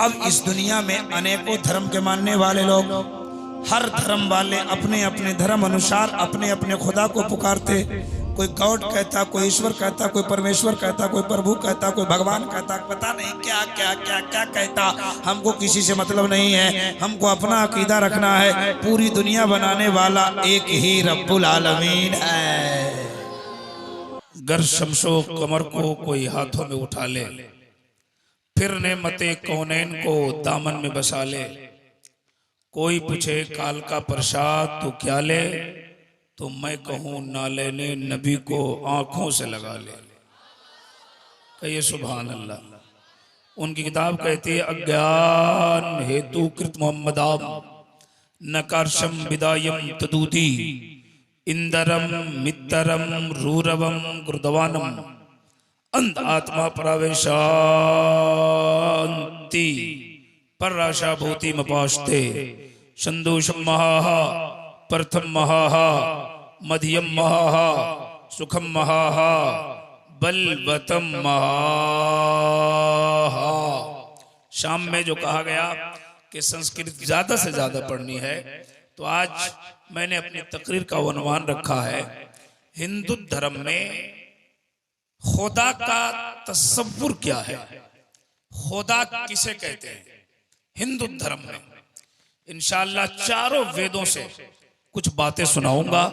अब इस दुनिया में अनेकों धर्म के मानने वाले लोग, हर धर्म वाले अपने अपने धर्म अनुसार अपने अपने खुदा को पुकारते। कोई गॉड कहता, कोई ईश्वर कहता, कोई परमेश्वर कहता, कोई प्रभु कहता, कोई भगवान कहता, पता नहीं क्या क्या क्या क्या कहता। हमको किसी से मतलब नहीं है, हमको अपना अकीदा रखना है। पूरी दुनिया बनाने वाला एक ही रब्बुल आलमीन है। गर शमशो कमर को कोई हाथों में उठा ले, फिर नेमते कौनैन को दामन में बसा ले। कोई पूछे काल का प्रसाद तो क्या ले, तो मैं कहूं ना लेने नबी को आंखों से लगा ले। कहिए सुभान अल्लाह। उनकी किताब कहती है अज्ञान हेतु कृत मोहम्मदाम नकारशम विदायम तदूदी इंदरम मित्तरम रूरवम गुरुदवानम अंध आत्मा प्रवेशांति परराशा भूति मपाश्ते संदोषम महाहा प्रथम महाहा मध्यम महाहा सुखम महाहा बलवतम महाहा। शाम में जो कहा गया कि संस्कृत ज्यादा से ज्यादा पढ़नी है, तो आज मैंने अपनी तकरीर का उन्वान रखा है हिंदू धर्म में खुदा का तसव्वुर क्या है, खुदा किसे कहते हैं हिंदू धर्म में। इंशाअल्लाह चारों वेदों से कुछ बातें सुनाऊंगा,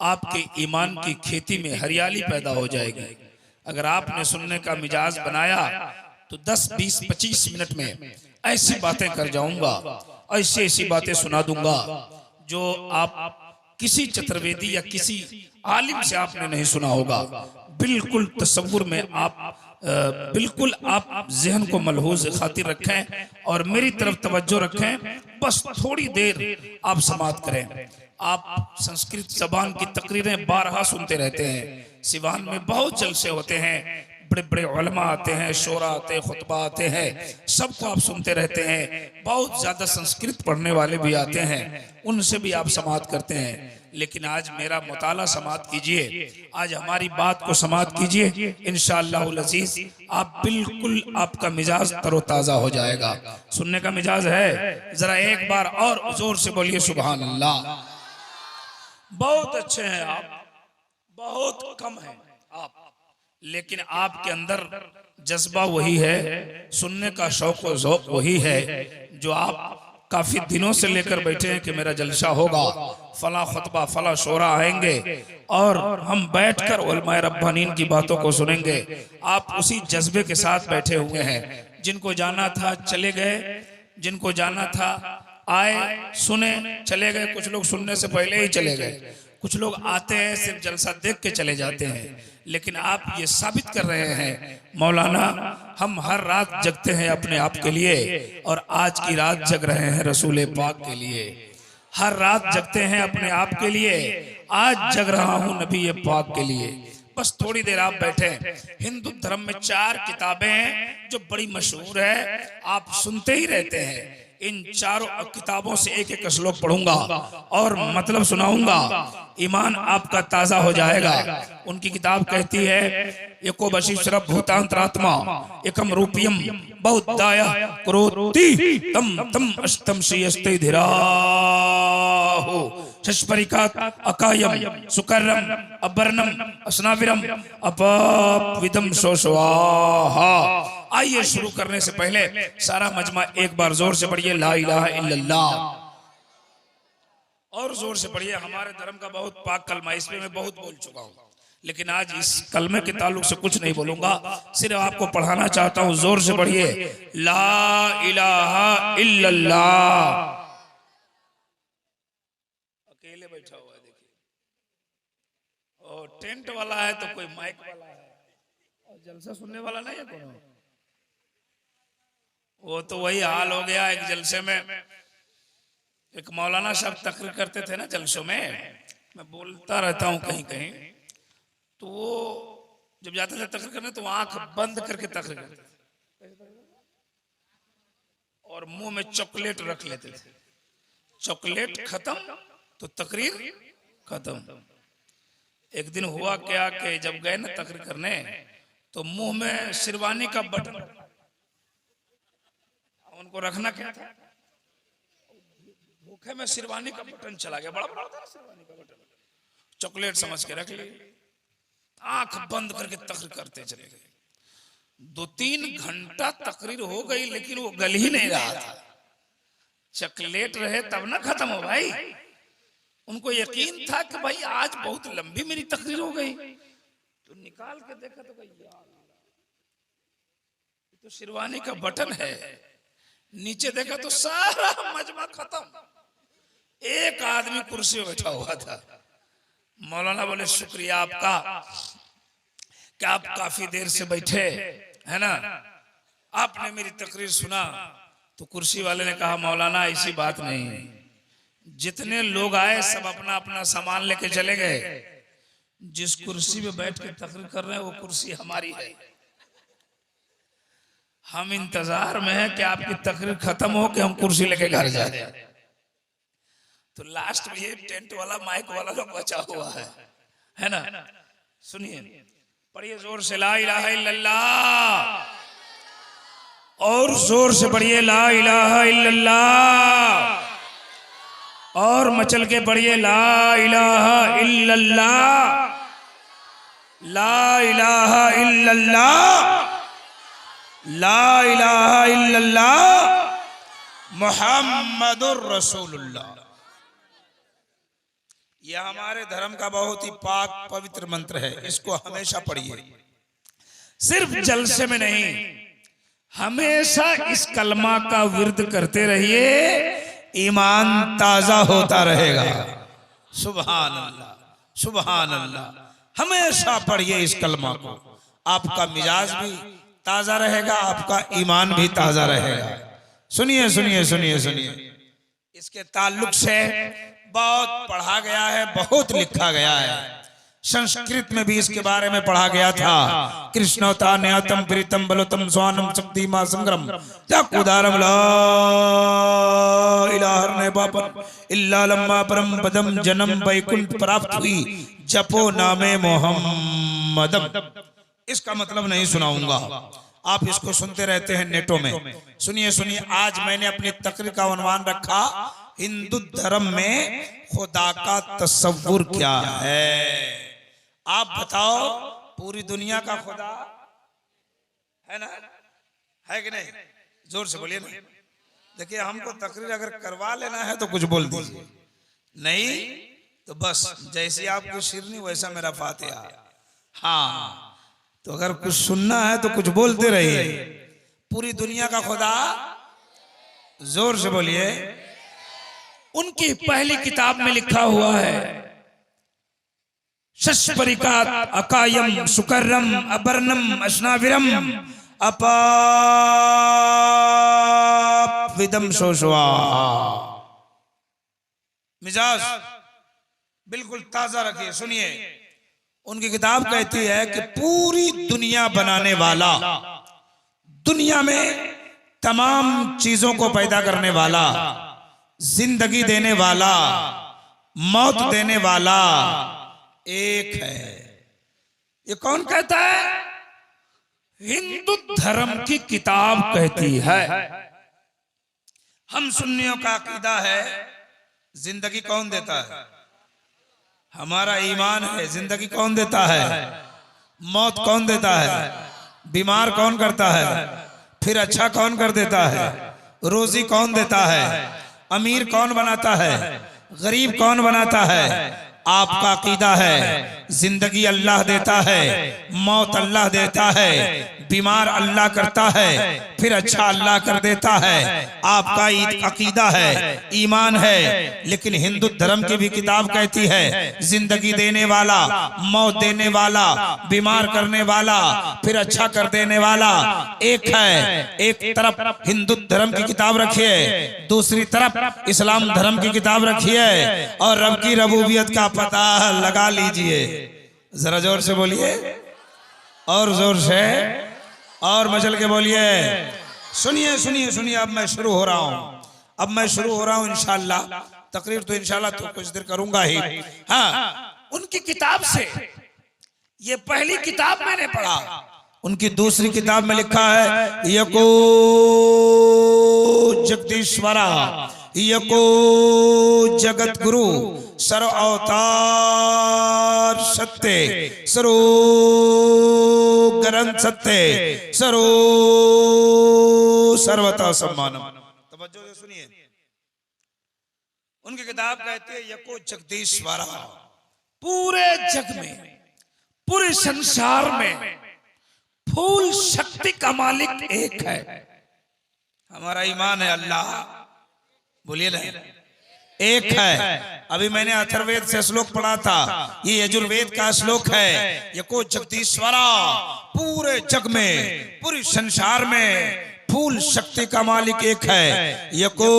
आपके ईमान की खेती में हरियाली पैदा हो जाएगी। अगर आपने सुनने का मिजाज बनाया तो 10, 20, 25 मिनट में ऐसी बातें कर जाऊंगा, ऐसी ऐसी बातें सुना दूंगा जो आप किसी चतुर्वेदी या किसी आलिम से आपने नहीं सुना होगा। बिल्कुल तसव्वुर में आप बिल्कुल आप जहन को मलहूज खातिर रखें और मेरी तरफ तवज्जो रखें। बस थोड़ी देर आप समाअत करें। आप संस्कृत जबान की तकरीरें बारहा सुनते रहते हैं। सिवान में बहुत जलसे होते हैं, बड़े बड़े उलमा आते हैं, शोरा आते हैं, खुतबा आते हैं, सबको आप सुनते रहते हैं। बहुत ज्यादा संस्कृत पढ़ने वाले भी आते हैं, उनसे भी आप समाअत करते हैं। लेकिन आज मेरा मुताला समाअत कीजिए, आज हमारी बात को समाअत कीजिए। इंशाअल्लाहुल अज़ीज़ आप बिल्कुल, आपका मिजाज तरोताजा हो जाएगा। सुनने का मिजाज है? जरा एक बार और जोर से बोलिए सुभान अल्लाह। बहुत अच्छे हैं आप, बहुत कम हैं आप, लेकिन आपके अंदर जज्बा वही है, सुनने का शौक व ज़ौक़ वही है जो आप काफी दिनों से लेकर बैठे हैं कि मेरा जलसा होगा, फला खुतबा फला शोरा आएंगे और हम बैठकर उलमाए रब्बानीन की बातों को सुनेंगे। आप उसी जज्बे के साथ बैठे हुए हैं। जिनको जाना था चले गए, जिनको जाना था आए, सुने, चले गए। कुछ लोग सुनने से पहले ही चले गए, कुछ लोग आते हैं सिर्फ जलसा देख के चले जाते हैं। लेकिन आप ये साबित कर रहे हैं मौलाना, हम हर रात जगते हैं अपने आप के लिए और आज की रात जग रहे हैं रसूल पाक के लिए। हर रात जगते हैं अपने आप के लिए, आज जग रहा हूं नबी पाक के लिए। बस थोड़ी देर आप बैठे। हिंदू धर्म में 4 किताबें हैं जो बड़ी मशहूर है, आप सुनते ही रहते हैं। इन चारों किताबों से एक एक श्लोक पढ़ूंगा और मतलब सुनाऊंगा, ईमान आपका ताजा हो जाएगा। उनकी किताब कहती है एको बशीश्रब भूतांतरात्मा एकम रूपियम बहुदाय करोति तम तम अष्टम श्रीयस्ते धीराहो शस्परिकात अकायम सुकर्रम अबर्णम अस्नाविरम अपविदम शोशवाहा। आइए शुरू करने से पहले सारा मजमा एक बार जोर से पढ़िए ला इलाहा इल्लल्लाह, और जोर से पढ़िए। हमारे धर्म का बहुत पाक कलमा, इसमें मैं बहुत बोल चुका हूं, लेकिन आज इस कलमे के ताल्लुक से कुछ नहीं बोलूंगा, सिर्फ आपको पढ़ाना चाहता हूं। जोर से पढ़िए ला इलाहा इल्लल्लाह। अकेले बैठा हुआ है देखिए, और टेंट वाला है तो कोई माइक वाला है और जलसा सुनने वाला नहीं है कौन। वो तो वही हाल हो गया। एक जलसे में एक मौलाना साहब तकरीर करते थे ना जलसों में, मैं बोलता रहता हूँ कहीं कहीं, तो वो जब जाते थे तकरीर करने तो आंख बंद करके तकरीर करते थे और मुंह में चॉकलेट रख लेते थे। चॉकलेट खत्म तो तकरीर खत्म। एक दिन हुआ क्या कि जब गए ना तकरीर करने तो मुंह में शेरवानी का बटन, उनको रखना क्या था, भूखे में शेरवानी का बटन चला गया, बड़ा बड़ा था शेरवानी का बटन, चॉकलेट समझ के रख लिए, आंख बंद करके तकरीर करते चले गए। 2-3 घंटा तकरीर हो गई लेकिन वो गल ही नहीं रहा था। चॉकलेट रहे तब ना खत्म हो भाई। उनको यकीन था कि भाई आज बहुत लंबी मेरी तकरीर हो गई, तो निकाल के देखा तो यार तो शेरवानी का बटन है, नीचे देखा तो सारा मजमा खत्म, एक आदमी कुर्सी में बैठा हुआ था। मौलाना बोले शुक्रिया आपका कि आप काफी देर से बैठे है ना, आपने मेरी तकरीर सुना। तो कुर्सी वाले ने कहा मौलाना ऐसी बात नहीं, जितने लोग आए सब अपना अपना सामान लेके चले गए, जिस कुर्सी पे बैठ के तकरीर कर रहे हैं वो कुर्सी हमारी है, हम इंतजार में हैं कि आपकी तकरीर खत्म हो कि हम कुर्सी लेके घर जाए। तो लास्ट में ये टेंट वाला माइक वाला लोग बचा हुआ है ना। सुनिए, पढ़िए जोर से ला इलाहा इल्लल्लाह, और जोर से पढ़िए ला इलाहा इल्लल्लाह, और मचल के पढ़िए ला इलाहा इल्लल्लाह, ला इलाहा इल्लल्लाह, ला इलाहा इल्लल्लाह मुहम्मदुर रसूलुल्लाह। यह हमारे धर्म का बहुत ही पाक पवित्र मंत्र है, इसको हमेशा पढ़िए, सिर्फ जलसे में नहीं, हमेशा इस कलमा का विर्द करते रहिए, ईमान ताजा होता रहेगा। सुभान अल्लाह, सुभान अल्लाह। हमेशा पढ़िए इस कलमा को, आपका मिजाज भी ताजा रहेगा, आपका ईमान भी ताजा रहेगा। सुनिए सुनिए सुनिए सुनिए, इसके ताल्लुक से बहुत पढ़ा गया है, बहुत लिखा गया है। संस्कृत में भी इसके बारे में पढ़ा गया था। कृष्णोता न्यातम प्रीतम बलोतम स्वानम शक्ति मा संग्रम उदारम ला इलाहा बापन इल्ला लम्मा परम पदम जन्म वैकुंठ प्राप्त हुई जपो नामे मोहम्मदम। इसका मतलब नहीं सुनाऊंगा, आप इसको सुनते रहते हैं नेटों में। सुनिए सुनिए, आज मैंने अपनी तकरीर का उन्वान रखा, हिंदू धर्म में खुदा का तस्वुर क्या है। आप बताओ, पूरी दुनिया का खुदा है ना, है कि नहीं? जोर से बोलिए ना। देखिए, हमको तकरीर अगर करवा लेना है तो कुछ बोल दीजिए, नहीं तो बस जैसी आपकी शिरनी वैसा मेरा फातिहा। हाँ, तो अगर कुछ सुनना है तो कुछ बोलते रहिए। पूरी दुनिया का खुदा, जोर से बोलिए। उनकी पहली किताब में लिखा हुआ है, शशपरिकात अकायम सुकर्रम अबर्णम अश्नाविरम अपाविदम सोशवा। मिजाज बिल्कुल ताजा रखिए। सुनिए, उनकी किताब कहती है कि पूरी दुनिया बनाने वाला, दुनिया में तमाम चीजों को पैदा करने वाला, जिंदगी देने वाला, मौत देने वाला एक है। ये कौन कहता है? हिंदू धर्म की किताब कहती है। हम सुन्नियों का अकीदा है, जिंदगी कौन देता है? हमारा ईमान है। जिंदगी कौन देता है? मौत कौन देता है? बीमार कौन करता है? फिर अच्छा कौन कर देता है? रोजी कौन देता है? अमीर कौन बनाता है? गरीब कौन बनाता है? आपका अकीदा है जिंदगी अल्लाह देता है, मौत अल्लाह देता है, बीमार अल्लाह करता है, फिर अच्छा अल्लाह कर देता है। आपका अकीदा है, ईमान है। लेकिन हिंदू धर्म की भी किताब कहती है जिंदगी देने वाला, मौत देने वाला, बीमार करने वाला, फिर अच्छा कर देने वाला एक है। एक तरफ हिंदू धर्म की किताब रखिए, दूसरी तरफ इस्लाम धर्म की किताब रखिए, और रब की रबूबियत का पता लगा लीजिए। जरा जोर से बोलिए, और जोर से, और मचल के बोलिए। सुनिए सुनिए सुनिए, अब मैं शुरू हो रहा हूं। इंशाल्लाह तकरीर तो इंशाल्लाह तो कुछ देर करूंगा ही। हाँ, उनकी किताब से, ये पहली किताब मैंने पढ़ा। उनकी दूसरी किताब में लिखा है यकूल जगदीश्वरा यको जगत गुरु सर्व अवतार सत्य सर्व ग्रंथ सत्य सर्व सर्वता सम्मानम। तवज्जो से सुनिए, उनकी किताब कहती है यको जगदीश्वरा, पूरे जग में पूरे संसार में फूल शक्ति का मालिक एक है। हमारा ईमान है अल्लाह, बोलिए ना, एक है। अभी मैंने अथर्ववेद से श्लोक पढ़ा था, ये यजुर्वेद का श्लोक है। यको जगदीश्वरा, पूरे जग में पूरे संसार में फूल शक्ति का मालिक एक है। यको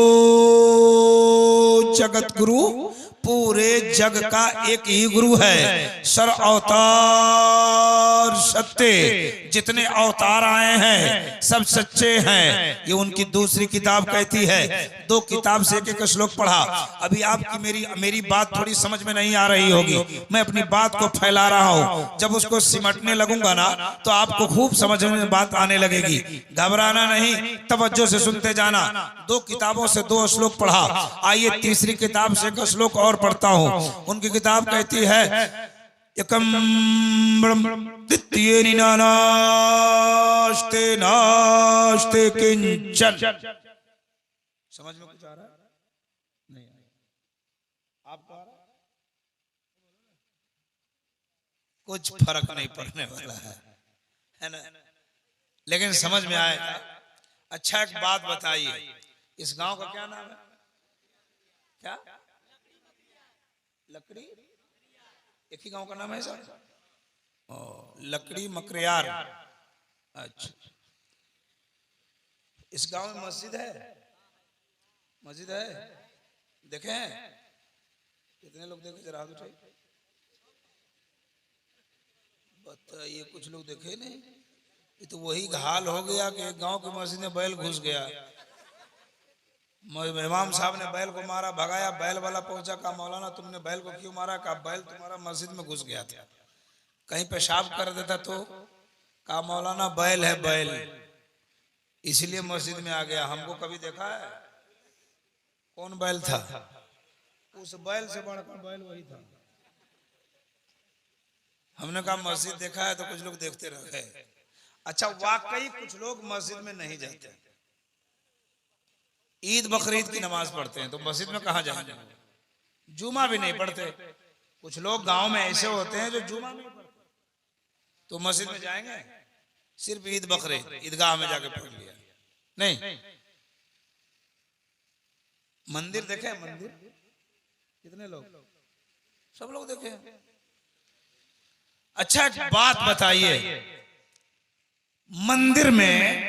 जगत गुरु, पूरे जग का एक ही गुरु है। सर्व अवतार सत्य, जितने अवतार आए हैं सब सच्चे हैं, ये उनकी दूसरी किताब कहती है। दो किताब से एक श्लोक पढ़ा। अभी आपकी मेरी बात थोड़ी समझ में नहीं आ रही होगी, मैं अपनी बात को फैला रहा हूँ। जब उसको सिमटने लगूंगा ना तो आपको खूब समझ में बात आने लगेगी। घबराना नहीं, तवज्जो से सुनते जाना। दो किताबों से दो श्लोक पढ़ा, आइए तीसरी किताब से एक श्लोक और पढ़ता हूँ। उनकी किताब कहती है एकम द्वितीय नास्ते नास्ते किंचन। समझ में कुछ आ रहा है? नहीं आपको आ रहा? कुछ फर्क नहीं पड़ने वाला है ना, लेकिन समझ में आएगा। अच्छा एक बात बताइए, इस गांव का क्या नाम है? क्या लकड़ी? एक ही गांव का नाम है सर? लकड़ी मकरियार। अच्छा, इस गांव में मस्जिद है? मस्जिद है? देखे हैं? कितने लोग देखे जरा हाथ उठाइए। बताइए, कुछ लोग देखे नहीं? ये तो वही हाल हो गया कि एक गांव की मस्जिद में बैल घुस गया। इमाम साहब ने बैल को मारा, भगाया, बैल वाला पहुंचा, कहा मौलाना तुमने बैल को क्यों मारा? कहा बैल तुम्हारा मस्जिद में घुस गया था, कहीं पेशाब कर देता तो। कहा मौलाना बैल है, बैल इसलिए मस्जिद में आ गया। हमको कभी देखा है? कौन बैल था? उस बैल से बड़ा बैल वही था। हमने कहा मस्जिद देखा है? तो कुछ लोग देखते रह गए। अच्छा, वाकई कुछ लोग मस्जिद में नहीं जाते, ईद बकरीद की नमाज पढ़ते हैं, तो मस्जिद में कहाँ जाएंगे? जुमा भी नहीं पढ़ते। कुछ लोग गांव में ऐसे होते हैं जो जुमा नहीं पढ़ते, तो मस्जिद में जाएंगे? सिर्फ ईद बकरीद ईदगाह में जाके पढ़ लिया। नहीं, मंदिर देखे? मंदिर कितने लोग? सब लोग देखे। अच्छा एक बात बताइए, मंदिर में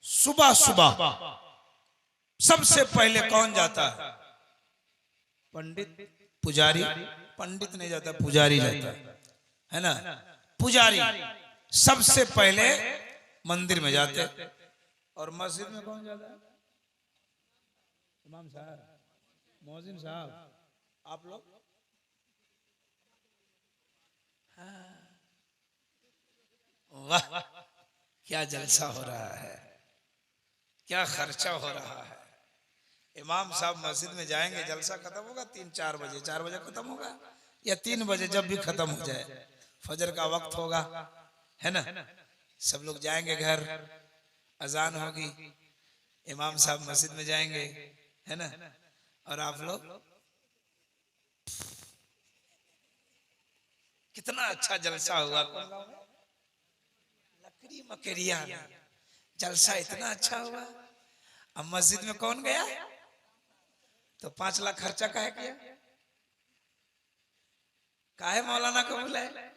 सुबह सुबह सबसे पहले कौन जाता है? पंडित, पुजारी? पंडित नहीं जाता, पुजारी जाता है ना। पुजारी सबसे पहले मंदिर में जाते। और मस्जिद में कौन जाता है? इमाम साहब, मौजिन साहब, आप लोग? वाह, क्या जलसा हो रहा है, क्या खर्चा हो रहा है। इमाम साहब मस्जिद में जाएंगे, जलसा खत्म होगा 3-4 बजे, 4 बजे खत्म होगा या 3 बजे, जब भी खत्म हो जाए, फजर का वक्त होगा, है ना। सब लोग जाएंगे घर, अजान होगी, इमाम साहब मस्जिद में जाएंगे, है ना। और आप लोग? कितना अच्छा जलसा हुआ। लकड़ी मकरिया जलसा इतना अच्छा हुआ। अब मस्जिद में कौन गया? तो 5 लाख खर्चा काहे किया? काहे मौलाना को बुलाए?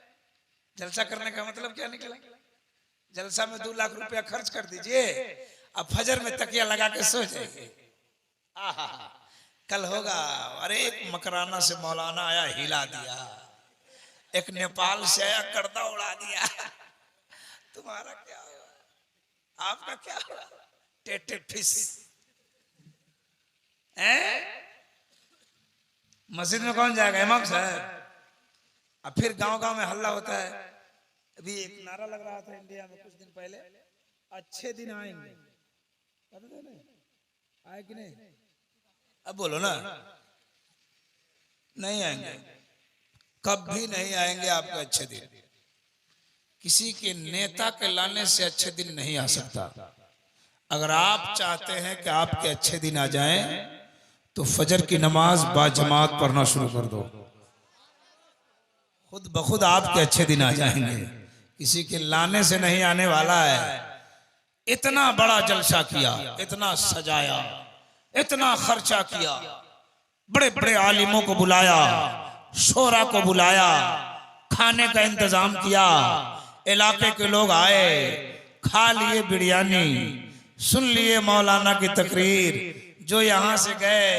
जलसा करने का मतलब क्या निकला? जलसा में 2 लाख रुपया खर्च कर दीजिए, अब फजर में तकिया लगा के सो जाइए। कल होगा। अरे एक मकराना से मौलाना आया, हिला दिया। एक नेपाल से आया, गर्दा उड़ा दिया। तुम्हारा क्या हुआ? आपका क्या हुआ? टेटे फिस। मस्जिद में कौन जाएगा? इमाम साहब। अब फिर गांव गांव में हल्ला होता है। अभी एक नारा लग रहा था इंडिया में कुछ दिन पहले, अच्छे दिन आएंगे। आए कि नहीं? अब बोलो ना, नहीं आएंगे, कभी नहीं आएंगे आपके अच्छे दिन। किसी के नेता के लाने से अच्छे दिन नहीं आ सकता। अगर आप चाहते हैं कि आपके अच्छे दिन आ जाएं, तो फजर की नमाज बाजमात पढ़ना शुरू कर दो, खुद ब खुद आपके अच्छे दिन आ जाएंगे। किसी के लाने से नहीं आने वाला है। इतना बड़ा जलसा किया, इतना सजाया, इतना खर्चा किया, बड़े बड़े आलिमों को बुलाया, शोरा को बुलाया, खाने का इंतजाम किया, इलाके के लोग आए, खा लिए बिरयानी, सुन लिए मौलाना की तकरीर। जो यहां से गए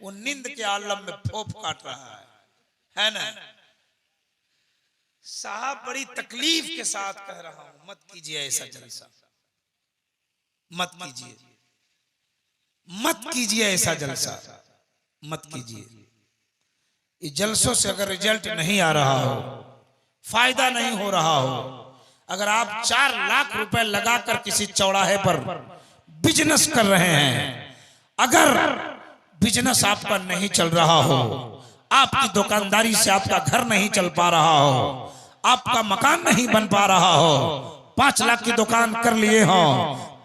वो नींद के आलम में फोप काट रहा है ना? साहब बड़ी तकलीफ के साथ कह रहा हूं, मत कीजिए ऐसा जलसा, मत कीजिए, मत कीजिए ऐसा जलसा, मत कीजिए। इस जलसों से अगर रिजल्ट नहीं आ रहा हो, फायदा नहीं हो रहा हो, अगर आप 4 लाख रुपए लगाकर किसी चौराहे पर बिजनेस कर रहे हैं, अगर बिजनेस आपका नहीं चल रहा हो, आपकी दुकानदारी से आपका घर नहीं चल पा रहा हो, आपका मकान नहीं बन पा रहा हो, 5 लाख की दुकान कर लिए हो,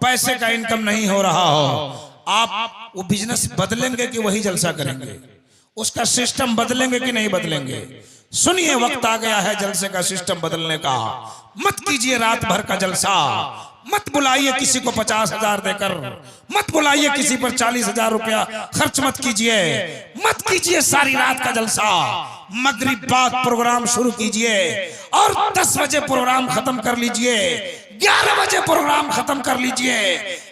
पैसे का इनकम नहीं हो रहा हो, आप वो बिजनेस बदलेंगे कि वही जलसा करेंगे? उसका सिस्टम बदलेंगे कि नहीं बदलेंगे? सुनिए, वक्त आ गया है जलसे का सिस्टम बदलने का। मत कीजिए रात भर का जलसा, मत बुलाइए किसी को 50,000 देकर, मत बुलाइए किसी पर 40,000 रुपया खर्च मत कीजिए, मत कीजिए सारी रात का जलसा। मगरिब बाद प्रोग्राम शुरू कीजिए और 10 बजे प्रोग्राम खत्म कर लीजिए, 11 बजे प्रोग्राम खत्म कर लीजिए।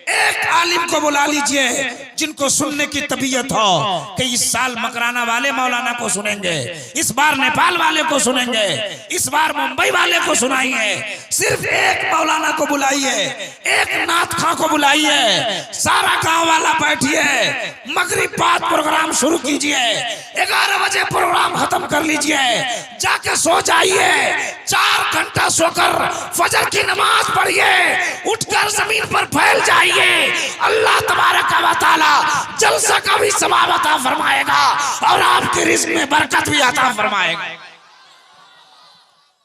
एक आलिम को बुला लीजिए जिनको सुनने की तबीयत हो कि इस साल मकराना वाले मौलाना को सुनेंगे, इस बार नेपाल वाले को सुनेंगे, इस बार मुंबई वाले को सुनाइए। सिर्फ एक मौलाना को बुलाइए, एक नाथ खां को बुलाइए, सारा गांव वाला बैठिए, मगरिब बाद प्रोग्राम शुरू कीजिए, 11 बजे प्रोग्राम खत्म कर लीजिए, जाके सो जाइए, 4 घंटा सोकर फजर की नमाज पढ़िए, उठकर जमीन पर फैल जाइए। अल्लाह तबारक व तआला जलसा का भी सवाब अता फरमाएगा और आपके रिज़्क़ में बरकत भी अता फरमाएगा।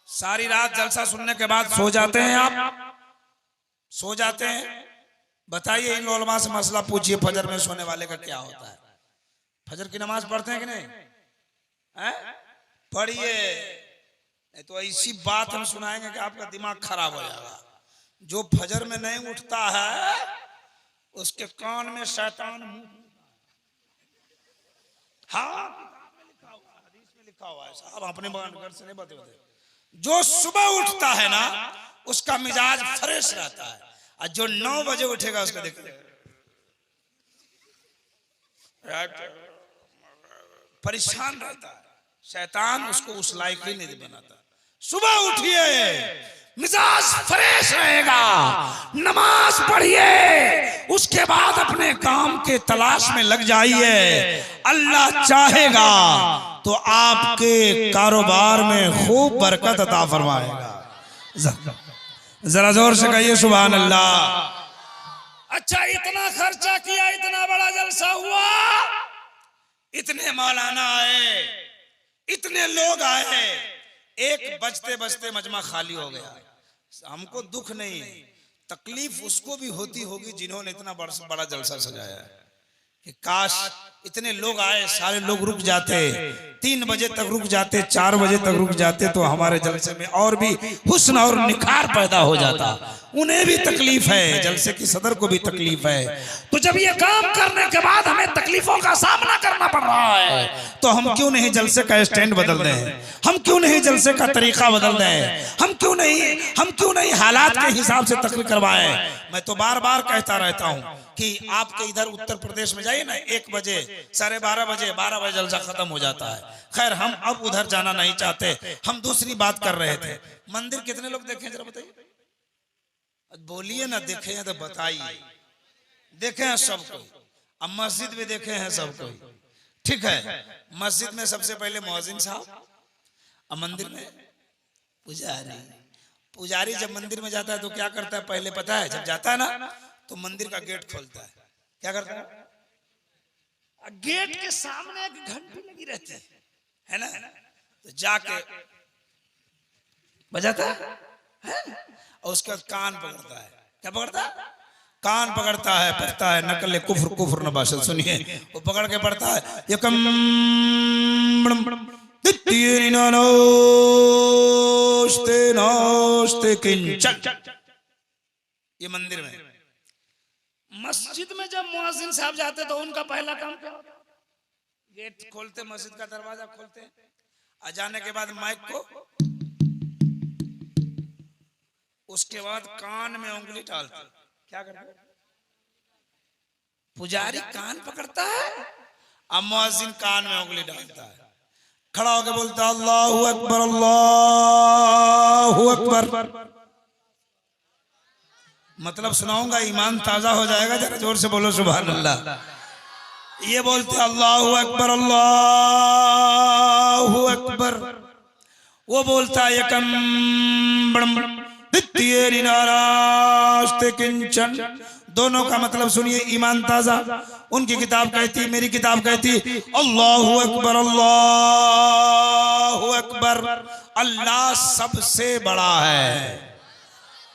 सारी रात जलसा सुनने के बाद सो जाते हैं आप, सो जाते हैं। बताइए इन उलमा से मसला पूछिए, फजर में सोने वाले का क्या होता है? फजर की नमाज पढ़ते हैं कि नहीं? पढ़िए, नहीं तो ऐसी बात हम सुनाएंगे कि आपका दिमाग खराब हो जाएगा। जो फजर में नहीं उठता है उसके कान में शैतान हाँ किताब में लिखा हुआ, हदीस में लिखा हुआ है साहब, अपने घर से नहीं बताते। जो सुबह उठता है ना उसका मिजाज फ्रेश रहता है, और जो 9 बजे उठेगा उसका देखते परेशान रहता है, शैतान उसको उस लायक ही नहीं बनाता। सुबह उठिए, मिजाज फ्रेश रहेगा, नमाज पढ़िए, उसके बाद अपने काम के तलाश में लग जाइए। अल्लाह चाहेगा तो आपके कारोबार में खूब बरकत अता फरमाएगा। जरा जोर से कहिए सुभान अल्लाह। अच्छा, इतना खर्चा किया, इतना बड़ा जलसा हुआ, इतने मौलाना आए, इतने लोग आए, एक बजते बजते मजमा खाली हो गया। हमको दुख नहीं, तकलीफ उसको भी होती होगी जिन्होंने इतना बड़ा जलसा सजाया है कि काश इतने लोग आए, सारे लोग रुक जाते, 3 बजे तक रुक जाते, 4 बजे तक रुक जाते, तो हमारे जलसे में और भी हुस्न और निखार पैदा हो जाता। उन्हें भी तकलीफ है, जलसे की सदर को भी तकलीफ है। तो जब ये काम करने के बाद हमें तकलीफों का सामना करना पड़ रहा है, तो हम क्यों नहीं जलसे का स्टैंड बदल दें? हम क्यों नहीं जलसे का तरीका बदल दें? हम क्यों नहीं हालात के हिसाब से तकरीर करवाएं? मैं तो बार बार कहता रहता हूँ कि आपके इधर उत्तर प्रदेश में जाइए ना, 1 बजे, 12:30 बजे, 12 बजे जलसा खत्म हो जाता है। खैर, हम अब उधर जाना नहीं चाहते, हम दूसरी बात कर रहे थे। मंदिर कितने लोग देखे जरा बताइए, बोलिए ना, देखे हैं तो बताइए। देखे हैं सब कोई, अब मस्जिद भी देखे हैं सब कोई, ठीक है। मस्जिद में सबसे पहले मुअज्जिन साहब, अब मंदिर में पुजारी। पुजारी जब मंदिर में जाता है तो क्या करता है? पहले पता है, जब जाता है ना तो मंदिर का गेट खोलता है। क्या करता है? गेट के सामने एक घंटी लगी रहती है ना, तो जाके बजाता है और उसका कान पकड़ता है। क्या पकड़ता है? कान पकड़ता है, पढ़ता है नकल कुफ्र कुफ्र नबाशत। सुनिए, वो पकड़ के पढ़ता है यकम नोस्ते नोस्ते किंचन। ये मंदिर में, मस्जिद में जब मुअज्जिन साहब जाते तो उनका पहला काम क्या होता? गेट खोलते, मस्जिद का दरवाजा खोलते, आ जाने के बाद माइक को, उसके बाद कान में उंगली डालते। क्या करते? पुजारी कान पकड़ता है, अब मुअज्जिन कान में उंगली डालता है, खड़ा होकर बोलता अल्लाहु अकबर अल्लाहु अकबर। मतलब सुनाऊंगा, ईमान ताजा हो जाएगा, जरा जोर से बोलो सुभान अल्लाह। ये बोलते अल्लाहु अकबर अल्लाहु अकबर, वो बोलता यकम किंचन। दोनों का मतलब सुनिए, ईमान ताजा। उनकी किताब कहती, मेरी किताब कहती अल्लाहु अकबर अल्लाहु अकबर, अल्लाह सबसे बड़ा है।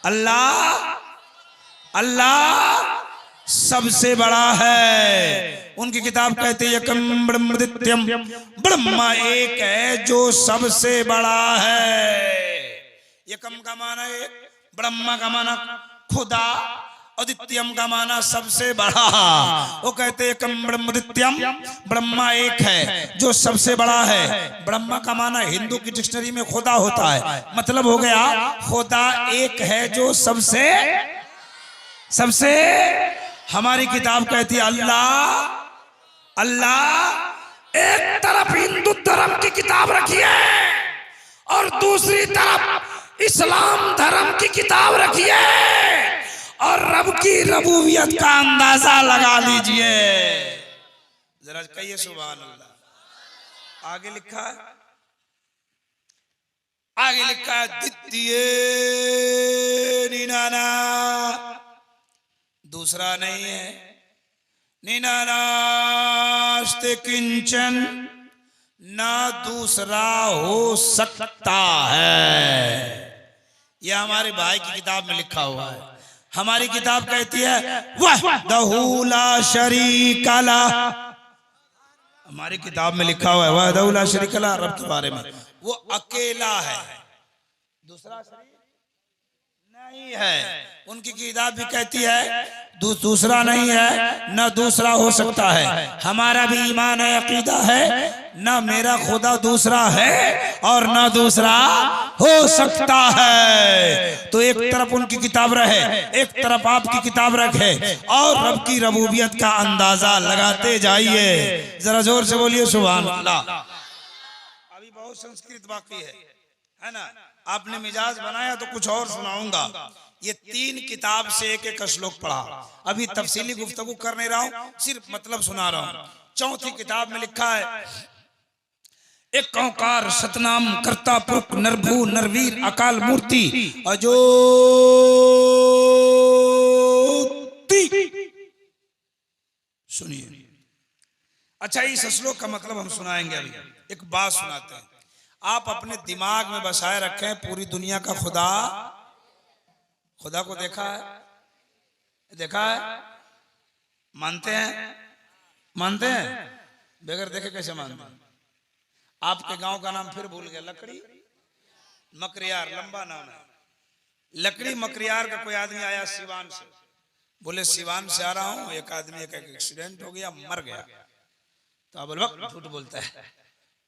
अल्लाह अल्लाह सबसे बड़ा है। उनकी किताब कहती है यकम ब्रह्मदित्यम, ब्रह्मा एक है जो सबसे बड़ा है। यकम का माना एक, ब्रह्मा का माना खुदा, अदित्यम का माना सबसे बड़ा। वो कहते एकम ब्रह्मदित्यम, ब्रह्मा एक है जो सबसे बड़ा है। ब्रह्मा का माना हिंदू की डिक्शनरी में खुदा होता है, मतलब हो गया खुदा एक है जो सबसे सबसे। हमारी किताब कहती है अल्लाह अल्लाह। एक तरफ हिंदू धर्म की किताब रखी है और दूसरी तरफ इस्लाम धर्म की किताब रखी है, और रब की रबूबियत का अंदाजा लगा लीजिए। जरा कहिए सुभान अल्लाह। आगे लिखा है, आगे लिखा है दित्तिये नीनाना, दूसरा नहीं है, नीनानास्ते किंचन, ना दूसरा हो सकता है। यह हमारे भाई की किताब में लिखा हुआ है। हमारी किताब कहती है वहदहू ला शरीका ला। हमारी किताब में लिखा हुआ है वहदहू ला शरीका ला, रब के बारे में, वो अकेला है, दूसरा नहीं है। उनकी किताब भी कहती है दूसरा नहीं है, न दूसरा हो सकता है। हमारा भी ईमान है, अकीदा है, न मेरा खुदा दूसरा है और न दूसरा हो सकता है। तो एक तरफ उनकी किताब रहे, एक तरफ आपकी किताब रखे, और रब की रबूबियत का अंदाजा लगाते जाइए। जरा जोर से बोलिए सुभान अल्लाह। अभी बहुत संस्कृत बाकी है ना। आपने मिजाज बनाया तो कुछ और सुनाऊंगा। ये 3 किताब से एक एक श्लोक पढ़ा, अभी तफसीली गुफ्तगू कर नहीं रहा हूं, सिर्फ मतलब सुना रहा हूं। चौथी किताब में लिखा है एक ओंकार सतनाम कर्ता पुरख नरभू नरवीर अकाल मूर्ति अजोति। सुनिए, अच्छा इस श्लोक का मतलब हम सुनाएंगे। अभी एक बात सुनाते हैं, आप अपने दिमाग में बसाए रखें, पूरी दुनिया का खुदा, खुदा को देखा है, देखा है, मानते हैं, मानते हैं, बगैर देखे कैसे मानते हैं? आपके गांव का नाम फिर भूल गया, लकड़ी मकरियार, लंबा नाम है। लकड़ी मकरियार का कोई आदमी आया सिवान से, बोले सिवान से आ रहा हूं, एक आदमी का एक्सीडेंट हो गया, मर गया। तो आप बोले झूठ बोलता है,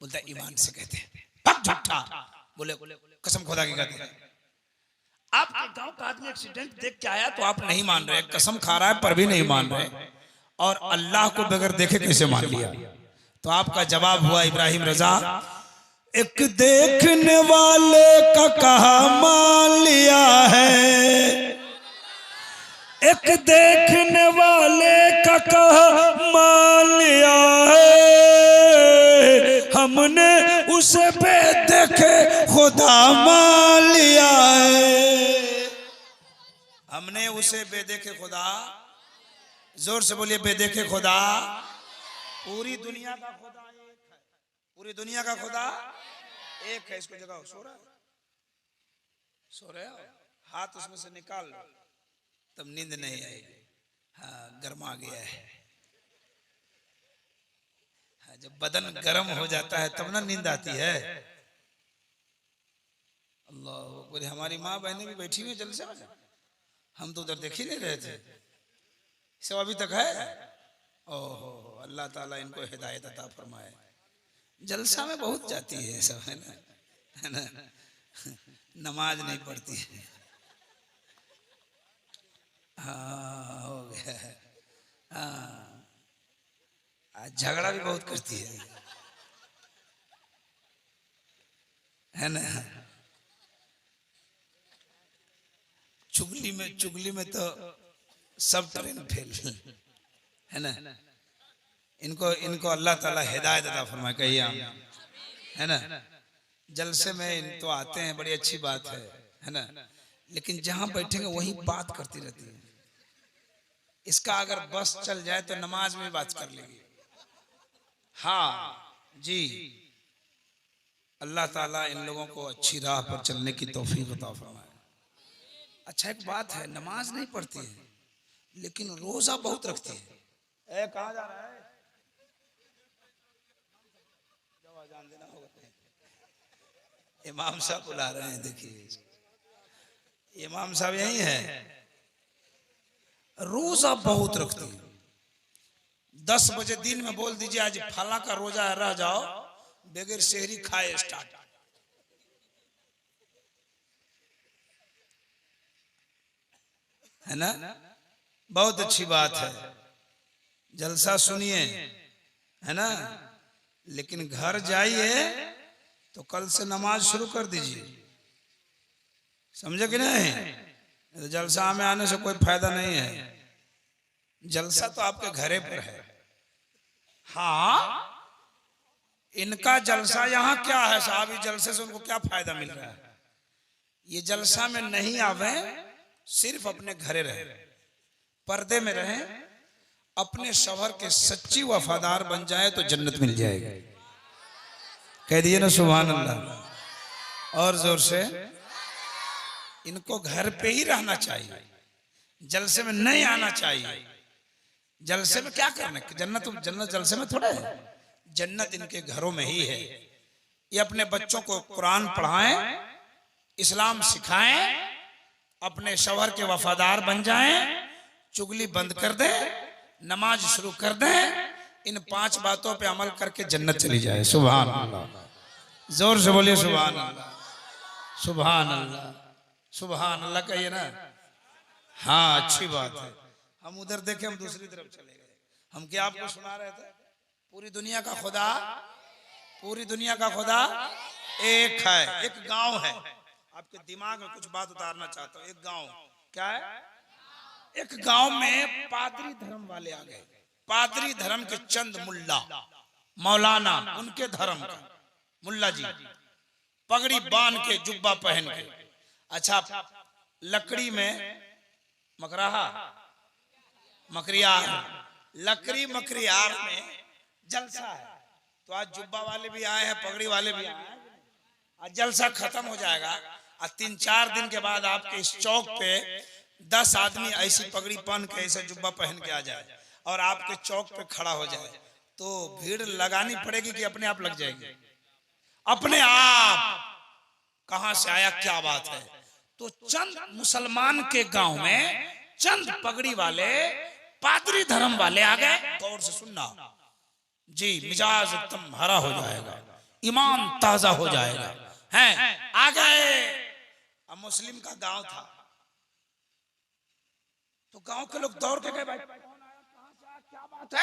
बोलता है ईमान से कहते हैं झूठा, बोले कसम खुदा की कहते हैं। आपके गांव का आदमी एक्सीडेंट देख के आया तो आप नहीं मान रहे, कसम खा रहा है पर भी नहीं मान रहे, और अल्लाह को बगैर देखे कैसे मान लिया? तो आपका जवाब हुआ इब्राहिम रजा, एक देखने वाले का कहा मान लिया है, एक देखने वाले का कहा मान लिया है, हमने उसे बेदेखे खुदा मान लिया है, हमने उसे बेदेखे खुदा, जोर से बोलिए बेदेखे खुदा। पूरी दुनिया का खुदा एक है, पूरी दुनिया का खुदा एक है। इसको जगाओ। सो रहा है, सो रहे हो, हाथ उसमें से निकाल लो तब नींद नहीं आएगी। हाँ, गर्मा गया है। हाँ, जब बदन गर्म हो जाता है तब ना नींद आती है। अल्लाह, हमारी माँ बहनें भी बैठी हुई जलसे में, हम तो उधर देख ही नहीं रहे थे। सब अभी तक है। ओहो, अल्लाह ताला इनको हिदायत अता फरमाए। जलसा में बहुत जाती है सब, है ना, नमाज नहीं पढ़ती है। हाँ, हो गया। हाँ, झगड़ा भी बहुत करती है ना। चुगली में तो सब ट्रेन फेल है ना। इनको अल्लाह ताला हिदायत अता फरमाए, कहिए आमीन, है ना। जलसे में इन तो आते हैं, बड़ी अच्छी बात है ना, लेकिन जहां बैठेंगे वहीं बात करती रहती है। इसका अगर बस चल जाए तो नमाज में बात कर लेगी। हाँ जी, अल्लाह ताला इन लोगों को अच्छी राह पर चलने की तौफीक अता फरमाए। अच्छा, एक बात है, नमाज नहीं पढ़ती है लेकिन रोजा बहुत रखती है। कहाँ जा रहा है? जान देना होगा। इमाम साहब बुला रहे हैं, देखिए इमाम साहब यही है। रोजा बहुत रखती है। 10 बजे दिन में बोल दीजिए आज फला का रोजा है, रह जाओ, बगैर शहरी खाए स्टार्ट। है ना, बहुत अच्छी बात है। जलसा सुनिए, है ना, लेकिन घर जाइए तो कल से नमाज शुरू कर दीजिए, समझे कि नहीं? तो जलसा में आने से कोई फायदा नहीं है। जलसा तो आपके घरे पर है। हाँ, इनका जलसा यहाँ क्या है साहब? इस जलसे से उनको क्या फायदा मिल रहा है? ये जलसा में नहीं आवे, सिर्फ अपने घरे रहे, पर्दे में रहे, अपने शौहर के सच्ची वफादार बन जाए तो जन्नत मिल जाएगी। कह दिए ना सुभान अल्लाह, और जोर से। इनको घर पे ही रहना चाहिए, जलसे में नहीं आना चाहिए। जलसे में क्या करना? जन्नत जलसे में थोड़ा है, जन्नत इनके घरों में ही है। ये अपने बच्चों को कुरान पढ़ाएं, इस्लाम सिखाएं, अपने शौहर के वफादार बन जाएं, चुगली बंद कर दें, नमाज शुरू कर दें। इन 5 बातों पे अमल करके जन्नत चली जाए। सुभान अल्लाह, जोर से बोलिए सुभान अल्लाह, सुभान अल्लाह, सुभान अल्लाह, कहिए ना। हाँ, अच्छी बात है। हम उधर देखे, हम दूसरी तरफ चले गए। हम क्या आपको सुना रहे थे? पूरी दुनिया का खुदा, पूरी दुनिया का खुदा एक है। एक गांव है, आपके दिमाग में कुछ बात उतारना चाहता हूँ। एक गांव क्या है? एक गांव में पादरी धर्म वाले आ गए। पादरी धर्म के चंद मुल्ला, मौलाना, उनके धर्म का मुल्ला जी, पगड़ी बांध के, जुब्बा पहन के। अच्छा, लकड़ी में मकराहा, मकरियार, लकड़ी मकरियार में जलसा है। तो आज जुब्बा वाले भी आए हैं, पगड़ी वाले भी आए हैं। आज जलसा खत्म हो जाएगा और 3-4 दिन के बाद आपके इस चौक पे 10 आदमी ऐसी पगड़ी पहन के, ऐसे जुब्बा पहन के आ जाए और आपके चौक पे खड़ा हो जाए, तो भीड़ लगानी पड़ेगी कि अपने आप लग जाएगी? अपने आप। कहां से आया, क्या बात है? तो चंद मुसलमान के गांव में चंद पगड़ी वाले पादरी धर्म वाले आ गए। गौर से सुनना जी, मिजाज एकदम हरा हो जाएगा, ईमान ताजा हो जाएगा। हैं, आ गए। अब मुस्लिम का गांव था, तो गांव के लोग दौड़ के गए, भाई कौन आया, कहां से आया, क्या बात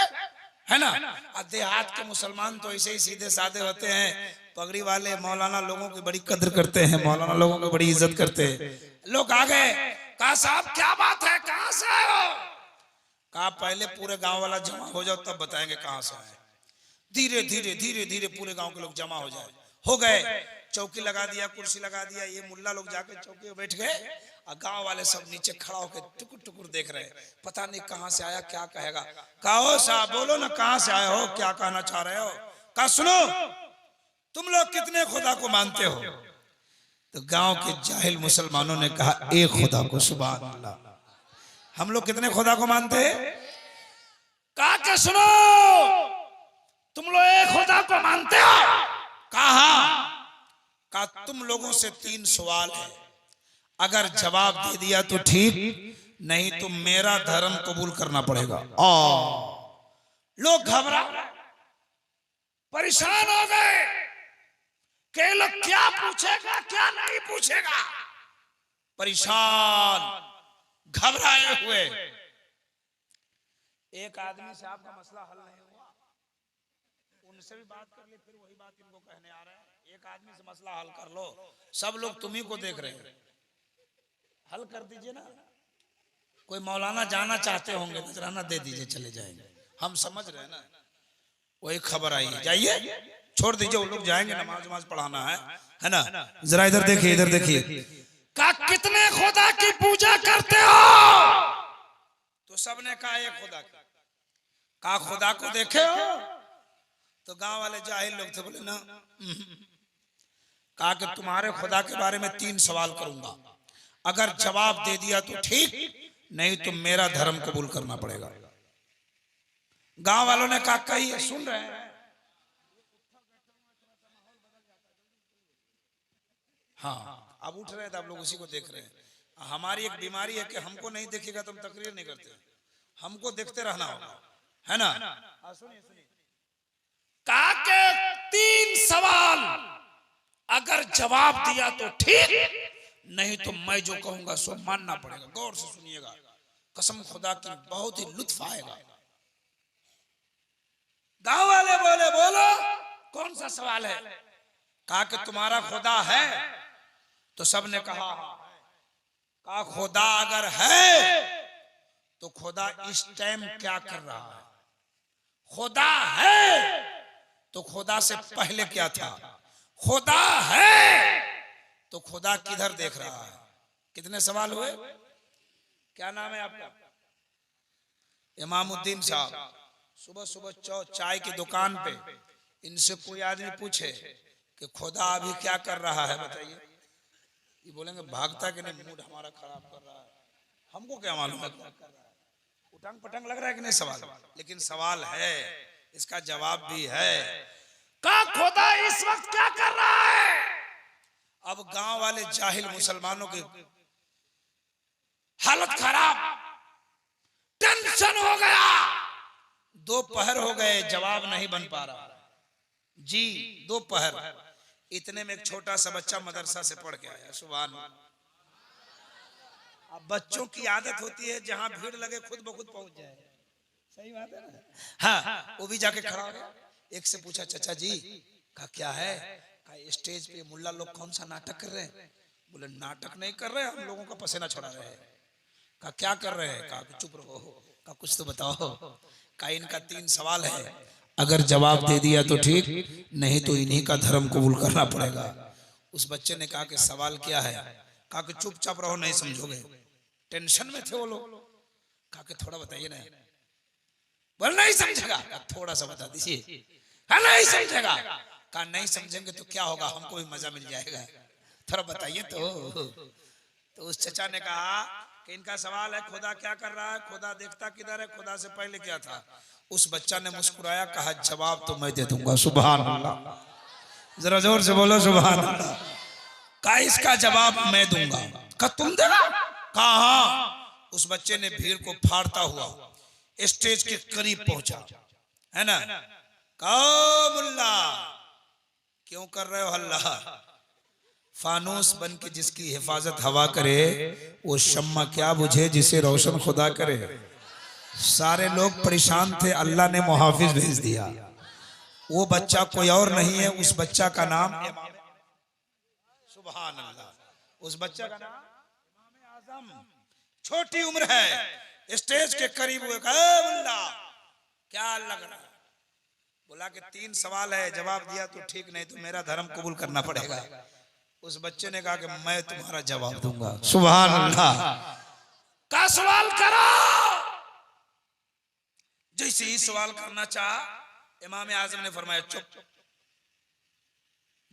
है ना। और देहात के मुसलमान तो ऐसे ही सीधे साधे होते हैं। पगड़ी वाले मौलाना लोगों की बड़ी कदर करते हैं, मौलाना लोगों की बड़ी इज्जत करते हैं। लोग आ गए, कहा साहब क्या बात है, कहां से आए हो? कहा पहले पूरे गांव वाला जमा हो जाओ तब बताएंगे कहां से आए। धीरे धीरे धीरे धीरे पूरे गांव के लोग जमा हो जाए। हो गए, चौकी लगा दिया, कुर्सी लगा दिया। ये मुल्ला लोग जाके चौकी पे बैठ गए और गांव वाले सब नीचे खड़ा होकर टुकुर टुकुर देख रहे, पता नहीं कहां से आया, क्या कहेगा। कहो साहब, बोलो ना, कहां से आए हो, क्या कहना चाह रहे हो। कहा सुनो, तुम लोग कितने खुदा को मानते हो। तो गांव के जाहिल मुसलमानों ने कहा, एक खुदा को। सुभान अल्लाह। हम लोग कितने खुदा को मानते हैं। कहा कि सुनो, तुम लोग एक खुदा को मानते हो। कहा तुम लोगों से 3 सवाल है, अगर जवाब दे दिया तो ठीक, नहीं तो मेरा धर्म कबूल करना पड़ेगा। लोग घबरा, परेशान हो गए कि लोग क्या पूछेगा क्या नहीं पूछेगा। परेशान, घबराए हुए। एक आदमी से आपका मसला हल नहीं हुआ, उनसे भी बात कर ले, फिर वही बात इनको कहने आ रहे हैं। एक आदमी से मसला हल कर लो, सब लोग तुम्ही को देख रहे हैं, हल कर दीजिए ना। कोई मौलाना जाना चाहते होंगे, नजराना दे दीजिए, चले जाएंगे, हम समझ रहे हैं ना। वही खबर आई है, जाइए, छोड़ दीजिए, वो लोग जाएंगे, नमाज नमाज पढ़ाना है ना। जरा इधर देखिए, इधर देखिए। का कितने खुदा की पूजा करते हो। तो सबने कहा एक खुदा की। कहा खुदा को देखे हो। तो गांव वाले जाहिल लोग थे, बोले ना। कहा कि तुम्हारे खुदा के बारे में 3 सवाल करूंगा, अगर जवाब दे दिया तो ठीक, नहीं तो मेरा धर्म कबूल करना पड़ेगा। गांव वालों ने कहा कही, सुन रहे हैं। हाँ, अब उठ रहे थे, आप लोग उसी को देख रहे हैं। हमारी एक बीमारी है कि हमको नहीं देखेगा तो हम तकरीर नहीं करते, हमको देखते रहना होगा, है ना। सुनिए सुनिए, कहा के 3 सवाल, अगर जवाब दिया तो ठीक, नहीं तो मैं जो कहूंगा सो मानना पड़ेगा। गौर से सुनिएगा, कसम खुदा की, बहुत ही लुत्फ आएगा। गांव वाले बोले, बोलो कौन सा सवाल है। कहा कि तुम्हारा खुदा है। तो सबने कहा खुदा अगर है तो खुदा इस टाइम क्या कर रहा है। खुदा है तो खुदा से पहले क्या था। खुदा है तो खुदा किधर देख रहा है। कितने सवाल हुए। क्या नाम है आपका। इमामुद्दीन साहब। सुबह सुबह चाय की दुकान पे इनसे कोई आदमी पूछे कि खुदा अभी क्या कर रहा है बताइए, ये बोलेंगे भागता कि नहीं, मूड हमारा खराब कर रहा है, हमको क्या मालूम है क्या कर रहा है। उटंग पटंग लग रहा है कि नहीं सवाल, लेकिन सवाल है, इसका जवाब भी है। का खुदा इस वक्त क्या कर रहा है। अब गांव वाले जाहिल मुसलमानों की हालत खराब, टेंशन हो गया। दोपहर हो गए, जवाब नहीं बन पा रहा जी। दोपहर, इतने में एक छोटा सा बच्चा मदरसा से पढ़ के आया। सुभान अल्लाह। अब बच्चों की आदत होती है जहां भीड़ लगे खुद ब खुद पहुंच जाए। सही बात है ना। हाँ, वो भी जाके खड़ा हो गया। एक से पूछा चाचा जी का क्या है। का स्टेज पे मुल्ला लोग कौन सा नाटक कर रहे हैं। बोले नाटक नहीं कर रहे, हम लोगों का पसीना छुड़ा रहे हैं। का क्या कर रहे हैं। का चुप रहो। का कुछ तो बताओ। का इनका 3 सवाल है, अगर जवाब दे दिया तो ठीक, नहीं तो इन्हीं का धर्म कबूल करना पड़ेगा। उस बच्चे ने कहा कि सवाल क्या है। कहा कि चुपचाप रहो, नहीं समझोगे। टेंशन में थे वो लोग। कहा कि थोड़ा बताइए ना। बोल नहीं समझेगा। थोड़ा सा बता दीजिए। नहीं समझेगा। कहा नहीं समझेंगे तो क्या होगा, हमको भी मजा मिल जाएगा, थोड़ा बताइए तो उस चचा ने कहा कि इनका सवाल है खुदा क्या कर रहा है, खुदा देखता किधर है, खुदा से पहले क्या था। उस बच्चा ने मुस्कुराया, कहा जवाब तो मैं दे दूंगा। सुभान अल्लाह। जरा जोर से बोलो सुभान अल्लाह। कहा इसका जवाब मैं दूंगा। कहा तुम देगा। कहा हाँ। उस बच्चे ने भीड़ को फाड़ता हुआ स्टेज के करीब पहुंचा, है ना। कहा मुल्ला क्यों कर रहे हो हल्ला। फानूस बन के जिसकी हिफाजत हवा करे, वो शम्मा क्या बुझे जिसे रोशन खुदा करे। सारे लोग परेशान थे, अल्लाह ने मुहाफिज भेज दिया। वो बच्चा कोई और नहीं है, उस बच्चा का नाम सुभान अल्लाह। उस बच्चा का नाम इमाम आजम। छोटी उम्र है, स्टेज के करीब हुए। मुल्ला क्या लग रहा है। बोला कि 3 सवाल है, जवाब दिया तो ठीक, नहीं तो मेरा धर्म कबूल करना पड़ेगा। उस बच्चे ने कहा कि मैं तुम्हारा जवाब दूंगा। सुभान अल्लाह। का सवाल करो। जैसे ही सवाल करना चाहा, इमाम आजम ने फरमाया चुप,